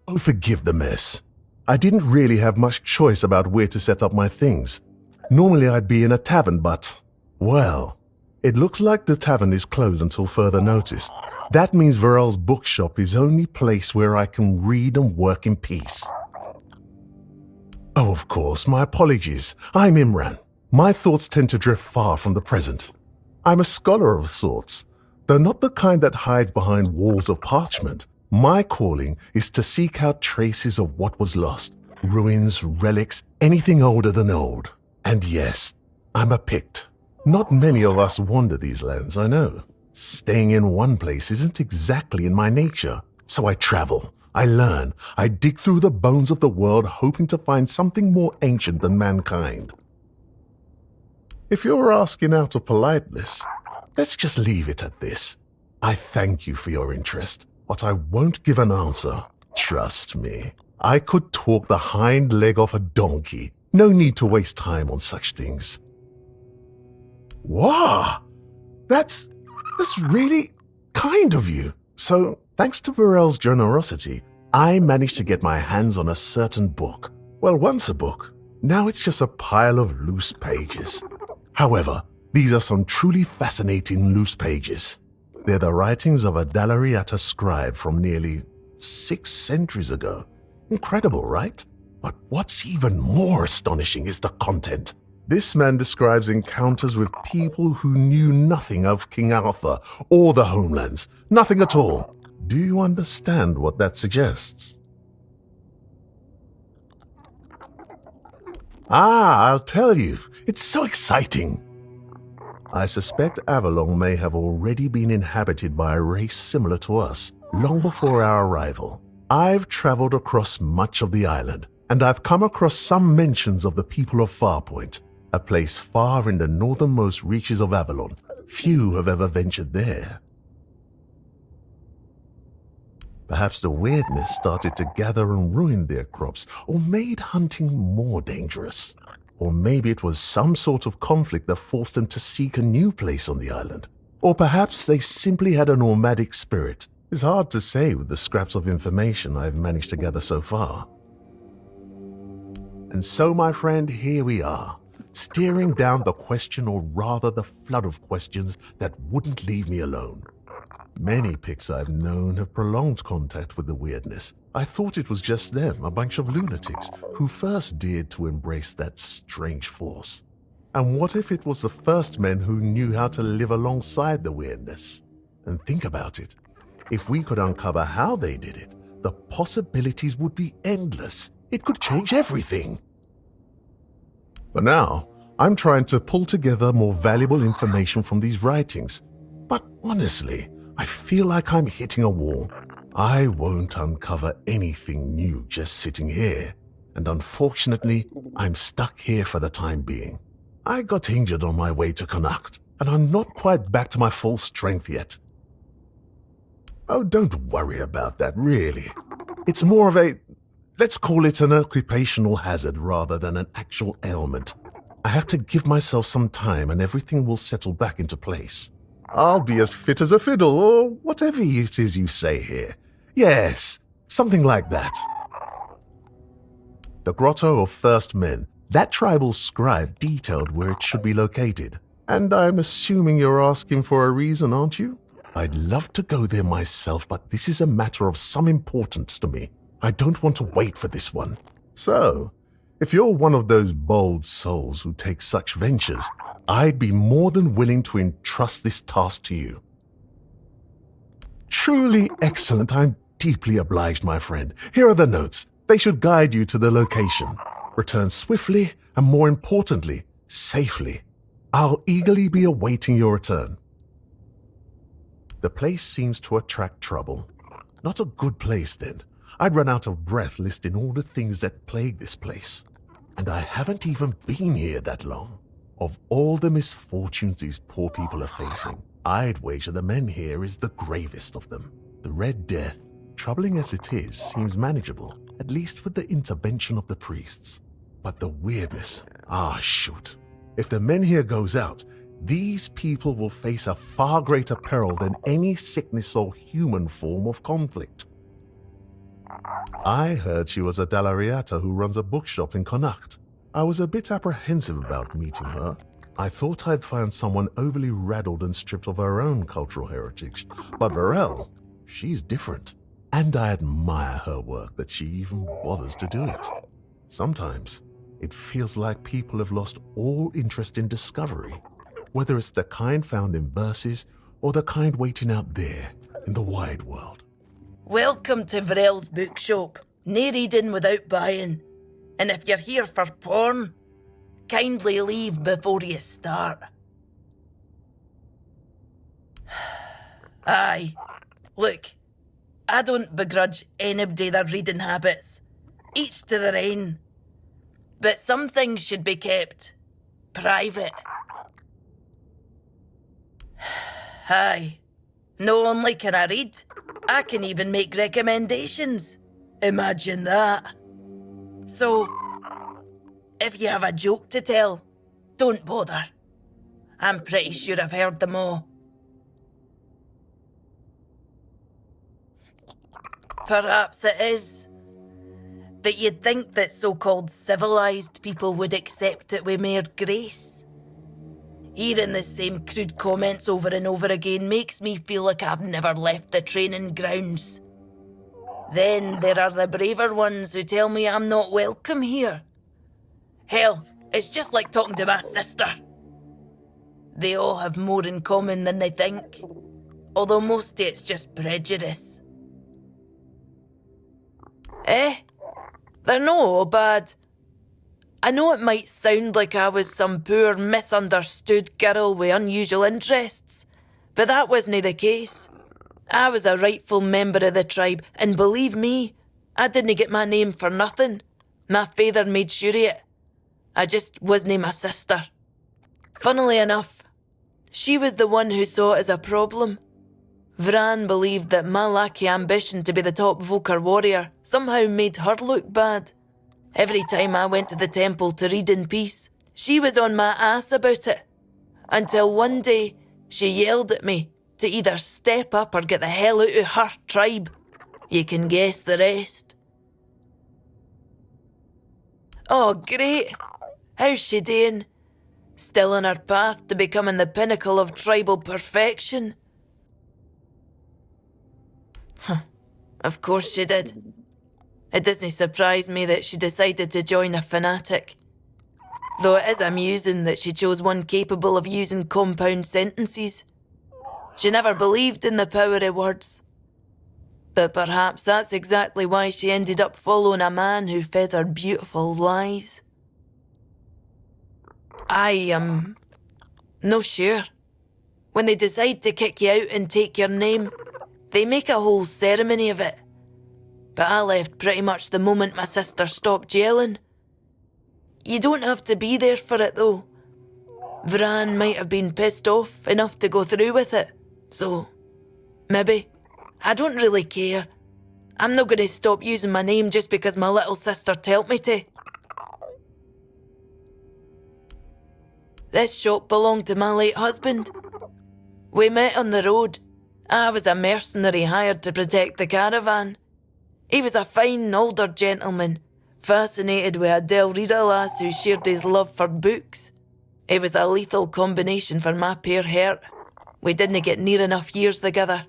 Oh, forgive the mess. I didn't really have much choice about where to set up my things. Normally I'd be in a tavern, but, well, it looks like the tavern is closed until further notice. That means Varel's bookshop is the only place where I can read and work in peace. Oh, of course, my apologies. I'm Imran. My thoughts tend to drift far from the present. I'm a scholar of sorts, though not the kind that hides behind walls of parchment. My calling is to seek out traces of what was lost, ruins, relics, anything older than old. And yes, I'm a Pict. Not many of us wander these lands, I know. Staying in one place isn't exactly in my nature, so I travel, I learn, I dig through the bones of the world hoping to find something more ancient than mankind. If you're asking out of politeness, let's just leave it at this. I thank you for your interest, but I won't give an answer. Trust me. I could talk the hind leg off a donkey. No need to waste time on such things. Wow! That's really kind of you. So, thanks to Varel's generosity, I managed to get my hands on a certain book. Well, once a book. Now it's just a pile of loose pages. However, these are some truly fascinating loose pages. They're the writings of a Dalariata scribe from nearly 6 centuries ago. Incredible, right? But what's even more astonishing is the content. This man describes encounters with people who knew nothing of King Arthur or the homelands. Nothing at all. Do you understand what that suggests? Ah, I'll tell you. It's so exciting. I suspect Avalon may have already been inhabited by a race similar to us, long before our arrival. I've traveled across much of the island, and I've come across some mentions of the people of Farpoint, a place far in the northernmost reaches of Avalon. Few have ever ventured there. Perhaps the weirdness started to gather and ruin their crops, or made hunting more dangerous. Or maybe it was some sort of conflict that forced them to seek a new place on the island. Or perhaps they simply had a nomadic spirit. It's hard to say with the scraps of information I've managed to gather so far. And so, my friend, here we are, staring down the question, or rather the flood of questions that wouldn't leave me alone. Many Picts I've known have prolonged contact with the weirdness. I thought it was just them, a bunch of lunatics, who first dared to embrace that strange force. And what if it was the first men who knew how to live alongside the weirdness? And think about it. If we could uncover how they did it, the possibilities would be endless. It could change everything. For now, I'm trying to pull together more valuable information from these writings. But honestly, I feel like I'm hitting a wall. I won't uncover anything new just sitting here. And unfortunately, I'm stuck here for the time being. I got injured on my way to Connacht, and I'm not quite back to my full strength yet. Oh, don't worry about that, really. It's more of a, let's call it an occupational hazard rather than an actual ailment. I have to give myself some time and everything will settle back into place. I'll be as fit as a fiddle, or whatever it is you say here. Yes, something like that. The Grotto of First Men. That tribal scribe detailed where it should be located. And I'm assuming you're asking for a reason, aren't you? I'd love to go there myself, but this is a matter of some importance to me. I don't want to wait for this one. So, if you're one of those bold souls who take such ventures, I'd be more than willing to entrust this task to you. Truly excellent. I'm deeply obliged, my friend. Here are the notes. They should guide you to the location. Return swiftly and, more importantly, safely. I'll eagerly be awaiting your return. The place seems to attract trouble. Not a good place, then. I'd run out of breath listing all the things that plague this place. And I haven't even been here that long. Of all the misfortunes these poor people are facing, I'd wager the men here is the gravest of them. The Red Death, troubling as it is, seems manageable, at least with the intervention of the priests. But the weirdness, shoot. If the men here goes out, these people will face a far greater peril than any sickness or human form of conflict. I heard she was a Dalariata who runs a bookshop in Connacht. I was a bit apprehensive about meeting her. I thought I'd find someone overly rattled and stripped of her own cultural heritage. But Varel, she's different. And I admire her work that she even bothers to do it. Sometimes, it feels like people have lost all interest in discovery, whether it's the kind found in verses or the kind waiting out there in the wide world. Welcome to Varel's bookshop. No reading without buying. And if you're here for porn, kindly leave before you start. Aye. Look, I don't begrudge anybody their reading habits. Each to their own. But some things should be kept private. Aye. Not only can I read, I can even make recommendations. Imagine that. So, if you have a joke to tell, don't bother. I'm pretty sure I've heard them all. Perhaps it is. But you'd think that so-called civilised people would accept it with more grace. Hearing the same crude comments over and over again makes me feel like I've never left the training grounds. Then there are the braver ones who tell me I'm not welcome here. Hell, it's just like talking to my sister. They all have more in common than they think, although mostly it's just prejudice. They're not all bad. I know it might sound like I was some poor, misunderstood girl with unusual interests, but that wasn't the case. I was a rightful member of the tribe, and believe me, I didn't get my name for nothing. My father made sure of it. I just wasn't my sister. Funnily enough, she was the one who saw it as a problem. Vran believed that my lack of ambition to be the top Vokar warrior somehow made her look bad. Every time I went to the temple to read in peace, she was on my ass about it. Until one day, she yelled at me to either step up or get the hell out of her tribe. You can guess the rest. Oh, great. How's she doing? Still on her path to becoming the pinnacle of tribal perfection? Huh. Of course she did. It doesn't surprise me that she decided to join a fanatic. Though it is amusing that she chose one capable of using compound sentences. She never believed in the power of words. But perhaps that's exactly why she ended up following a man who fed her beautiful lies. I am no sure. When they decide to kick you out and take your name, they make a whole ceremony of it. But I left pretty much the moment my sister stopped yelling. You don't have to be there for it though. Vran might have been pissed off enough to go through with it. So, maybe. I don't really care. I'm not going to stop using my name just because my little sister told me to. This shop belonged to my late husband. We met on the road. I was a mercenary hired to protect the caravan. He was a fine older gentleman, fascinated with a Del Rita lass who shared his love for books. It was a lethal combination for my poor heart. We didn't get near enough years together,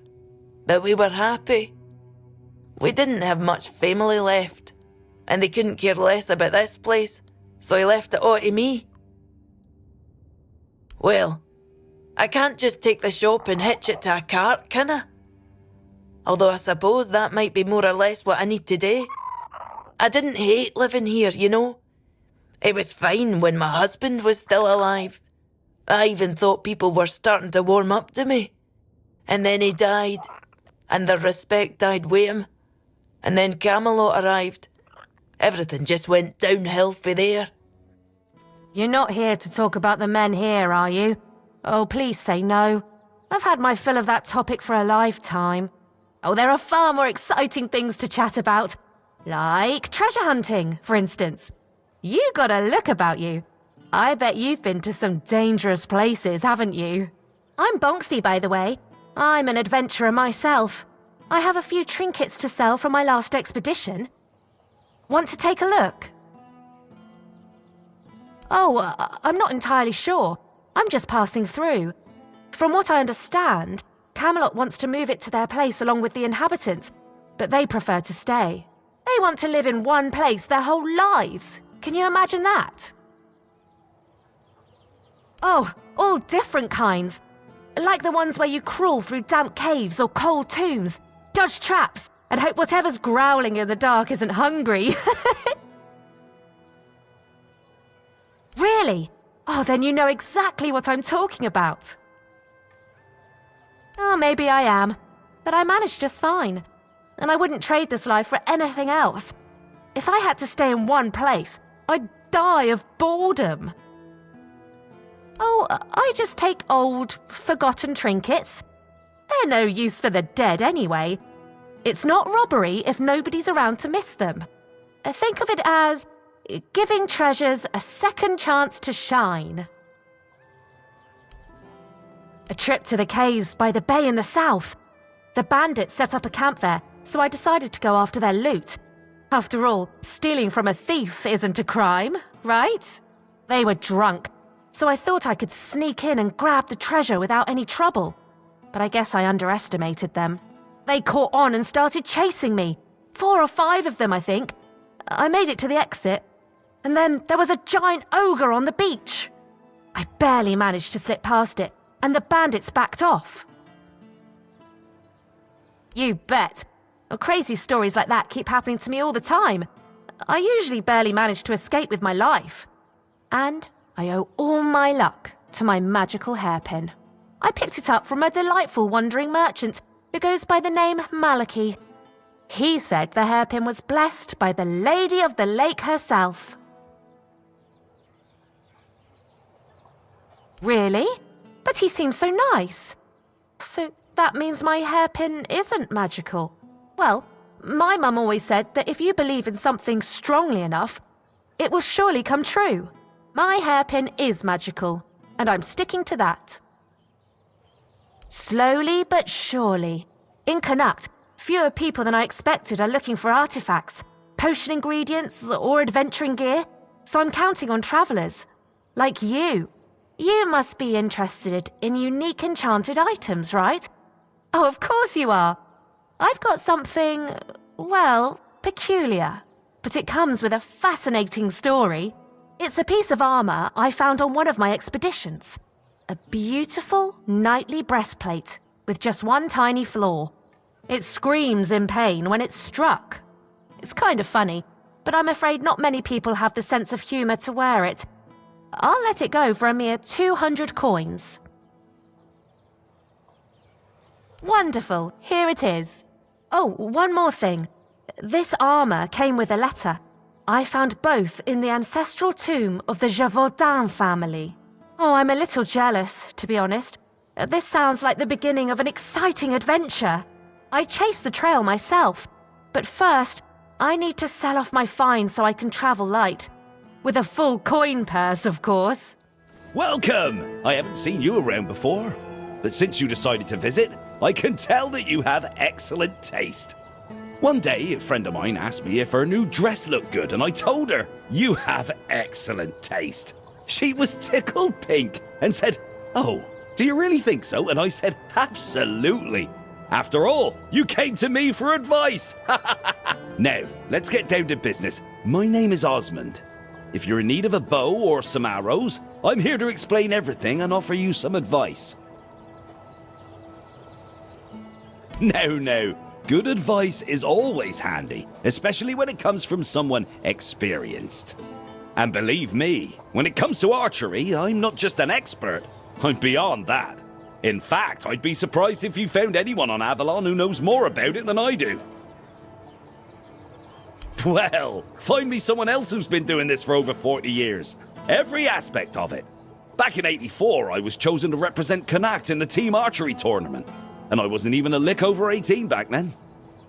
but we were happy. We didn't have much family left, and they couldn't care less about this place, so he left it all to me. Well, I can't just take the shop and hitch it to a cart, can I? Although I suppose that might be more or less what I need to do. I didn't hate living here, you know. It was fine when my husband was still alive. I even thought people were starting to warm up to me. And then he died, and the respect died with him. And then Camelot arrived. Everything just went downhill for there. You're not here to talk about the men here, are you? Oh, please say no. I've had my fill of that topic for a lifetime. Oh, there are far more exciting things to chat about. Like treasure hunting, for instance. You got a look about you. I bet you've been to some dangerous places, haven't you? I'm Bonksy, by the way. I'm an adventurer myself. I have a few trinkets to sell from my last expedition. Want to take a look? Oh, I'm not entirely sure. I'm just passing through. From what I understand, Camelot wants to move it to their place along with the inhabitants, but they prefer to stay. They want to live in one place their whole lives. Can you imagine that? Oh, all different kinds. Like the ones where you crawl through damp caves or cold tombs, dodge traps, and hope whatever's growling in the dark isn't hungry. Really? Oh, then you know exactly what I'm talking about. Oh, maybe I am, but I manage just fine. And I wouldn't trade this life for anything else. If I had to stay in one place, I'd die of boredom. Oh, I just take old, forgotten trinkets. They're no use for the dead anyway. It's not robbery if nobody's around to miss them. Think of it as giving treasures a second chance to shine. A trip to the caves by the bay in the south. The bandits set up a camp there, so I decided to go after their loot. After all, stealing from a thief isn't a crime, right? They were drunk, so I thought I could sneak in and grab the treasure without any trouble. But I guess I underestimated them. They caught on and started chasing me. 4 or 5 of them, I think. I made it to the exit, and then there was a giant ogre on the beach. I barely managed to slip past it, and the bandits backed off. You bet. Well, crazy stories like that keep happening to me all the time. I usually barely manage to escape with my life. And I owe all my luck to my magical hairpin. I picked it up from a delightful wandering merchant who goes by the name Malachi. He said the hairpin was blessed by the Lady of the Lake herself. Really? But he seems so nice. So that means my hairpin isn't magical. Well, my mum always said that if you believe in something strongly enough, it will surely come true. My hairpin is magical, and I'm sticking to that. Slowly but surely. In Connacht, fewer people than I expected are looking for artifacts, potion ingredients, or adventuring gear, so I'm counting on travellers. Like you. You must be interested in unique enchanted items, right? Oh, of course you are. I've got something, well, peculiar, but it comes with a fascinating story. It's a piece of armour I found on one of my expeditions. A beautiful, knightly breastplate with just one tiny flaw. It screams in pain when it's struck. It's kind of funny, but I'm afraid not many people have the sense of humour to wear it. I'll let it go for a mere 200 coins. Wonderful, here it is. Oh, one more thing. This armour came with a letter. I found both in the ancestral tomb of the Gévaudan family. Oh, I'm a little jealous, to be honest. This sounds like the beginning of an exciting adventure. I chased the trail myself, but first, I need to sell off my find so I can travel light. With a full coin purse, of course. Welcome! I haven't seen you around before, but since you decided to visit, I can tell that you have excellent taste. One day, a friend of mine asked me if her new dress looked good, and I told her, "You have excellent taste." She was tickled pink and said, "Oh, do you really think so?" And I said, "Absolutely. After all, you came to me for advice." Now, let's get down to business. My name is Osmond. If you're in need of a bow or some arrows, I'm here to explain everything and offer you some advice. Now, good advice is always handy, especially when it comes from someone experienced. And believe me, when it comes to archery, I'm not just an expert, I'm beyond that. In fact, I'd be surprised if you found anyone on Avalon who knows more about it than I do. Well, find me someone else who's been doing this for over 40 years. Every aspect of it. Back in '84, I was chosen to represent Connacht in the team archery tournament. And I wasn't even a lick over 18 back then.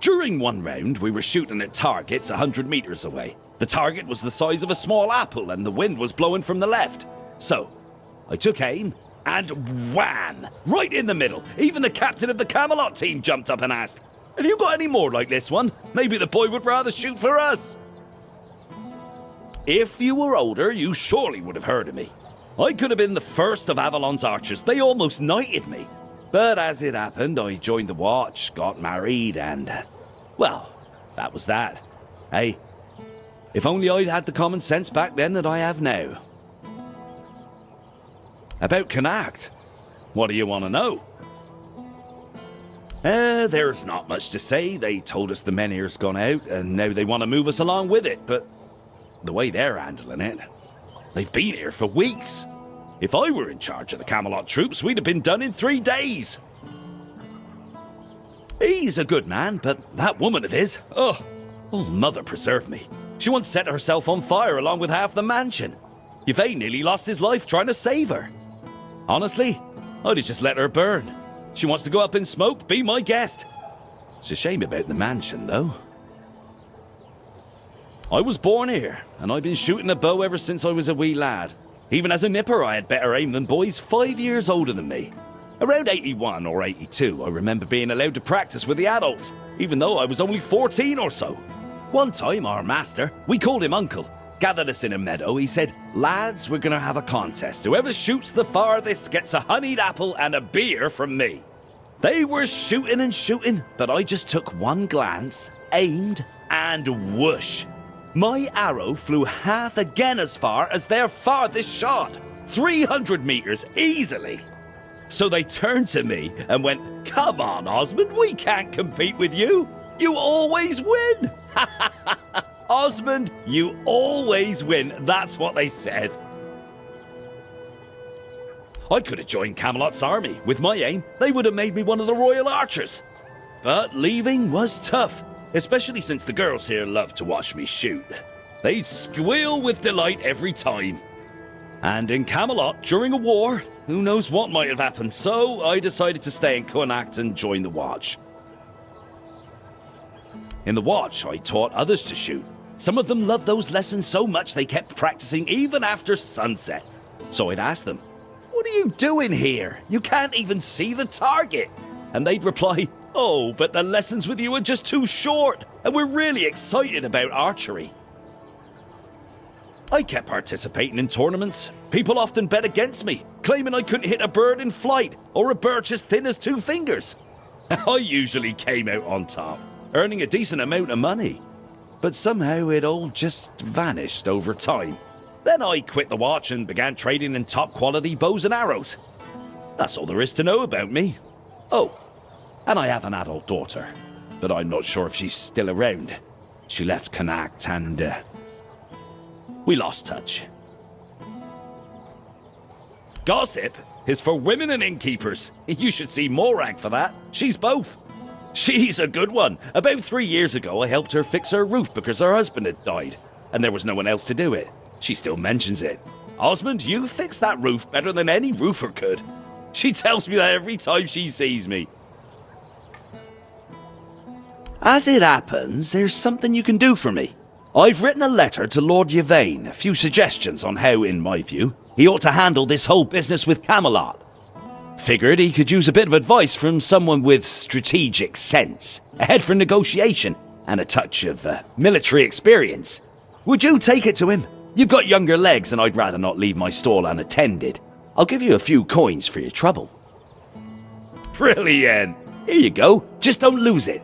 During one round, we were shooting at targets 100 meters away. The target was the size of a small apple and the wind was blowing from the left. So, I took aim and wham! Right in the middle. Even the captain of the Camelot team jumped up and asked, "Have you got any more like this one? Maybe the boy would rather shoot for us." If you were older, you surely would have heard of me. I could have been the first of Avalon's archers. They almost knighted me. But as it happened, I joined the watch, got married, and, well, that was that. Hey, if only I'd had the common sense back then that I have now. About Connacht, what do you want to know? There's not much to say. They told us the Menhir's gone out, and now they want to move us along with it, but the way they're handling it, they've been here for weeks. If I were in charge of the Camelot troops, we'd have been done in 3 days. He's a good man, but that woman of his, oh, mother preserve me. She once set herself on fire along with half the mansion. Yvain nearly lost his life trying to save her. Honestly, I'd have just let her burn. She wants to go up in smoke, be my guest. It's a shame about the mansion, though. I was born here, and I've been shooting a bow ever since I was a wee lad. Even as a nipper, I had better aim than boys 5 years older than me. Around 81 or 82, I remember being allowed to practice with the adults, even though I was only 14 or so. One time, our master, we called him Uncle, gathered us in a meadow. He said, "Lads, we're going to have a contest. Whoever shoots the farthest gets a honeyed apple and a beer from me." They were shooting and shooting, but I just took one glance, aimed, and whoosh. My arrow flew half again as far as their farthest shot. 300 meters, easily. So they turned to me and went, "Come on, Osmond, we can't compete with you. You always win." Osmond, you always win. That's what they said. I could have joined Camelot's army. With my aim, they would have made me one of the royal archers. But leaving was tough, especially since the girls here love to watch me shoot. They'd squeal with delight every time. And in Camelot, during a war, who knows what might have happened, so I decided to stay in Connacht and join the Watch. In the Watch, I taught others to shoot. Some of them loved those lessons so much they kept practicing even after sunset. So I'd ask them, What are you doing here? You can't even see the target. And they'd reply, oh, but the lessons with you are just too short, and we're really excited about archery. I kept participating in tournaments. People often bet against me, claiming I couldn't hit a bird in flight or a birch as thin as 2 fingers. I usually came out on top, earning a decent amount of money. But somehow it all just vanished over time. Then I quit the watch and began trading in top quality bows and arrows. That's all there is to know about me. Oh, and I have an adult daughter, but I'm not sure if she's still around. She left Connacht and we lost touch. Gossip is for women and innkeepers. You should see Morag for that. She's both. She's a good one. About 3 years ago, I helped her fix her roof because her husband had died, and there was no one else to do it. She still mentions it. Osmond, you fixed that roof better than any roofer could. She tells me that every time she sees me. As it happens, there's something you can do for me. I've written a letter to Lord Yvain, a few suggestions on how, in my view, he ought to handle this whole business with Camelot. Figured he could use a bit of advice from someone with strategic sense, a head for negotiation, and a touch of military experience. Would you take it to him? You've got younger legs, and I'd rather not leave my stall unattended. I'll give you a few coins for your trouble. Brilliant! Here you go, just don't lose it.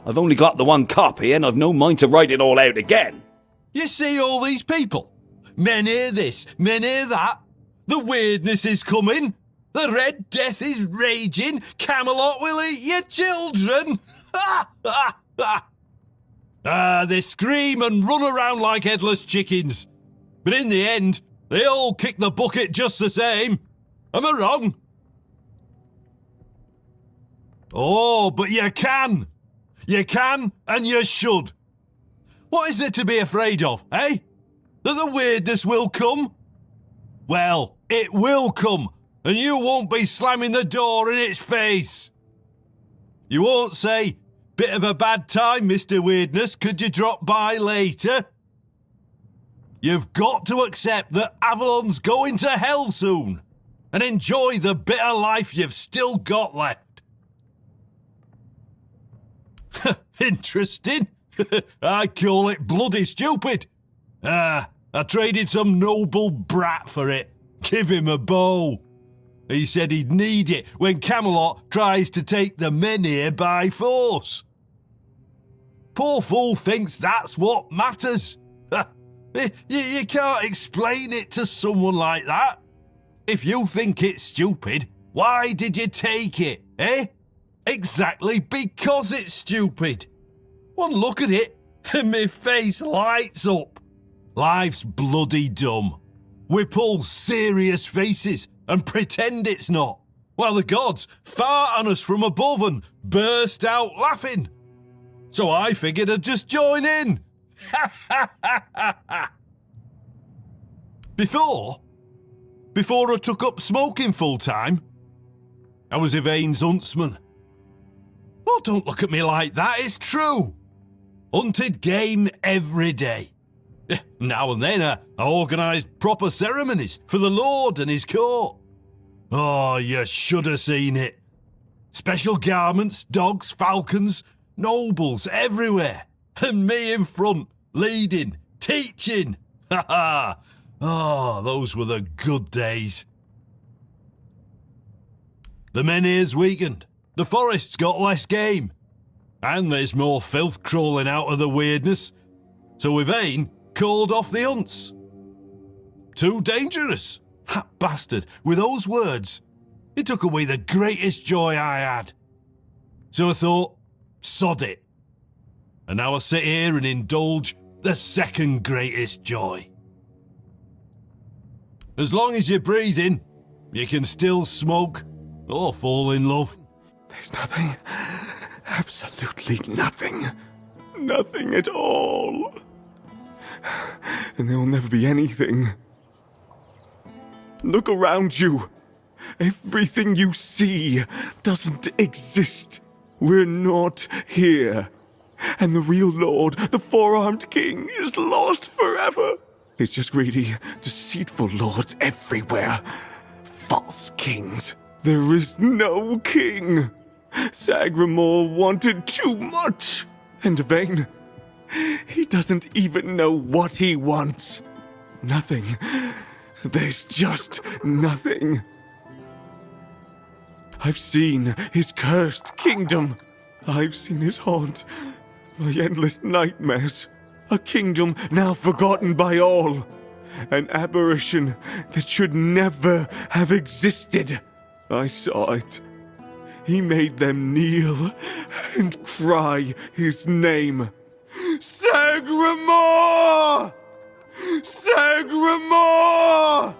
I've only got the one copy, and I've no mind to write it all out again. You see all these people? Men hear this, men hear that. The weirdness is coming. The Red Death is raging. Camelot will eat your children. They scream and run around like headless chickens. But in the end, they all kick the bucket just the same. Am I wrong? Oh, but you can. You can and you should. What is there to be afraid of, eh? That the weirdness will come? Well, it will come, and you won't be slamming the door in its face. You won't say, bit of a bad time, Mr. Weirdness, could you drop by later? You've got to accept that Avalon's going to hell soon, and enjoy the bit of life you've still got left. Interesting. I call it bloody stupid. I traded some noble brat for it. Give him a bow. He said he'd need it when Camelot tries to take the men here by force. Poor fool thinks that's what matters. You can't explain it to someone like that. If you think it's stupid, why did you take it, eh? Exactly because it's stupid. One look at it and my face lights up. Life's bloody dumb. We pull serious faces and pretend it's not, while the gods fart on us from above and burst out laughing. So I figured I'd just join in. Before I took up smoking full time, I was Yvain's huntsman. Oh, don't look at me like that, it's true. Hunted game every day. Now and then I organised proper ceremonies for the Lord and his court. Oh, you should have seen it. Special garments, dogs, falcons, nobles everywhere. And me in front, leading, teaching. Ha ha! Oh, those were the good days. The menhir's weakened. The forest's got less game. And there's more filth crawling out of the weirdness. So Yvain called off the hunts. Too dangerous. That bastard, with those words, he took away the greatest joy I had. So I thought, sod it. And now I sit here and indulge the second greatest joy. As long as you're breathing, you can still smoke or fall in love. There's nothing. Absolutely nothing. Nothing at all. And there will never be anything. Look around you. Everything you see doesn't exist. We're not here. And the real Lord, the four-armed king, is lost forever. It's just greedy, deceitful lords everywhere. False kings. There is no king. Sagramore wanted too much. And Vane, he doesn't even know what he wants. Nothing. There's just nothing. I've seen his cursed kingdom. I've seen it haunt my endless nightmares. A kingdom now forgotten by all. An apparition that should never have existed. I saw it. He made them kneel and cry his name. Sagramore! Sagramore!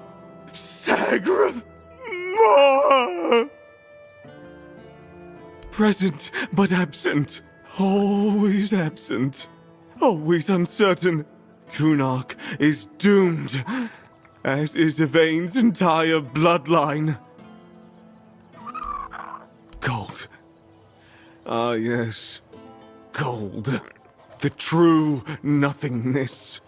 Sagramore! Present but absent. Always absent. Always uncertain. Kunark is doomed, as is Yvain's entire bloodline. Gold. Ah, yes. Gold. The true nothingness.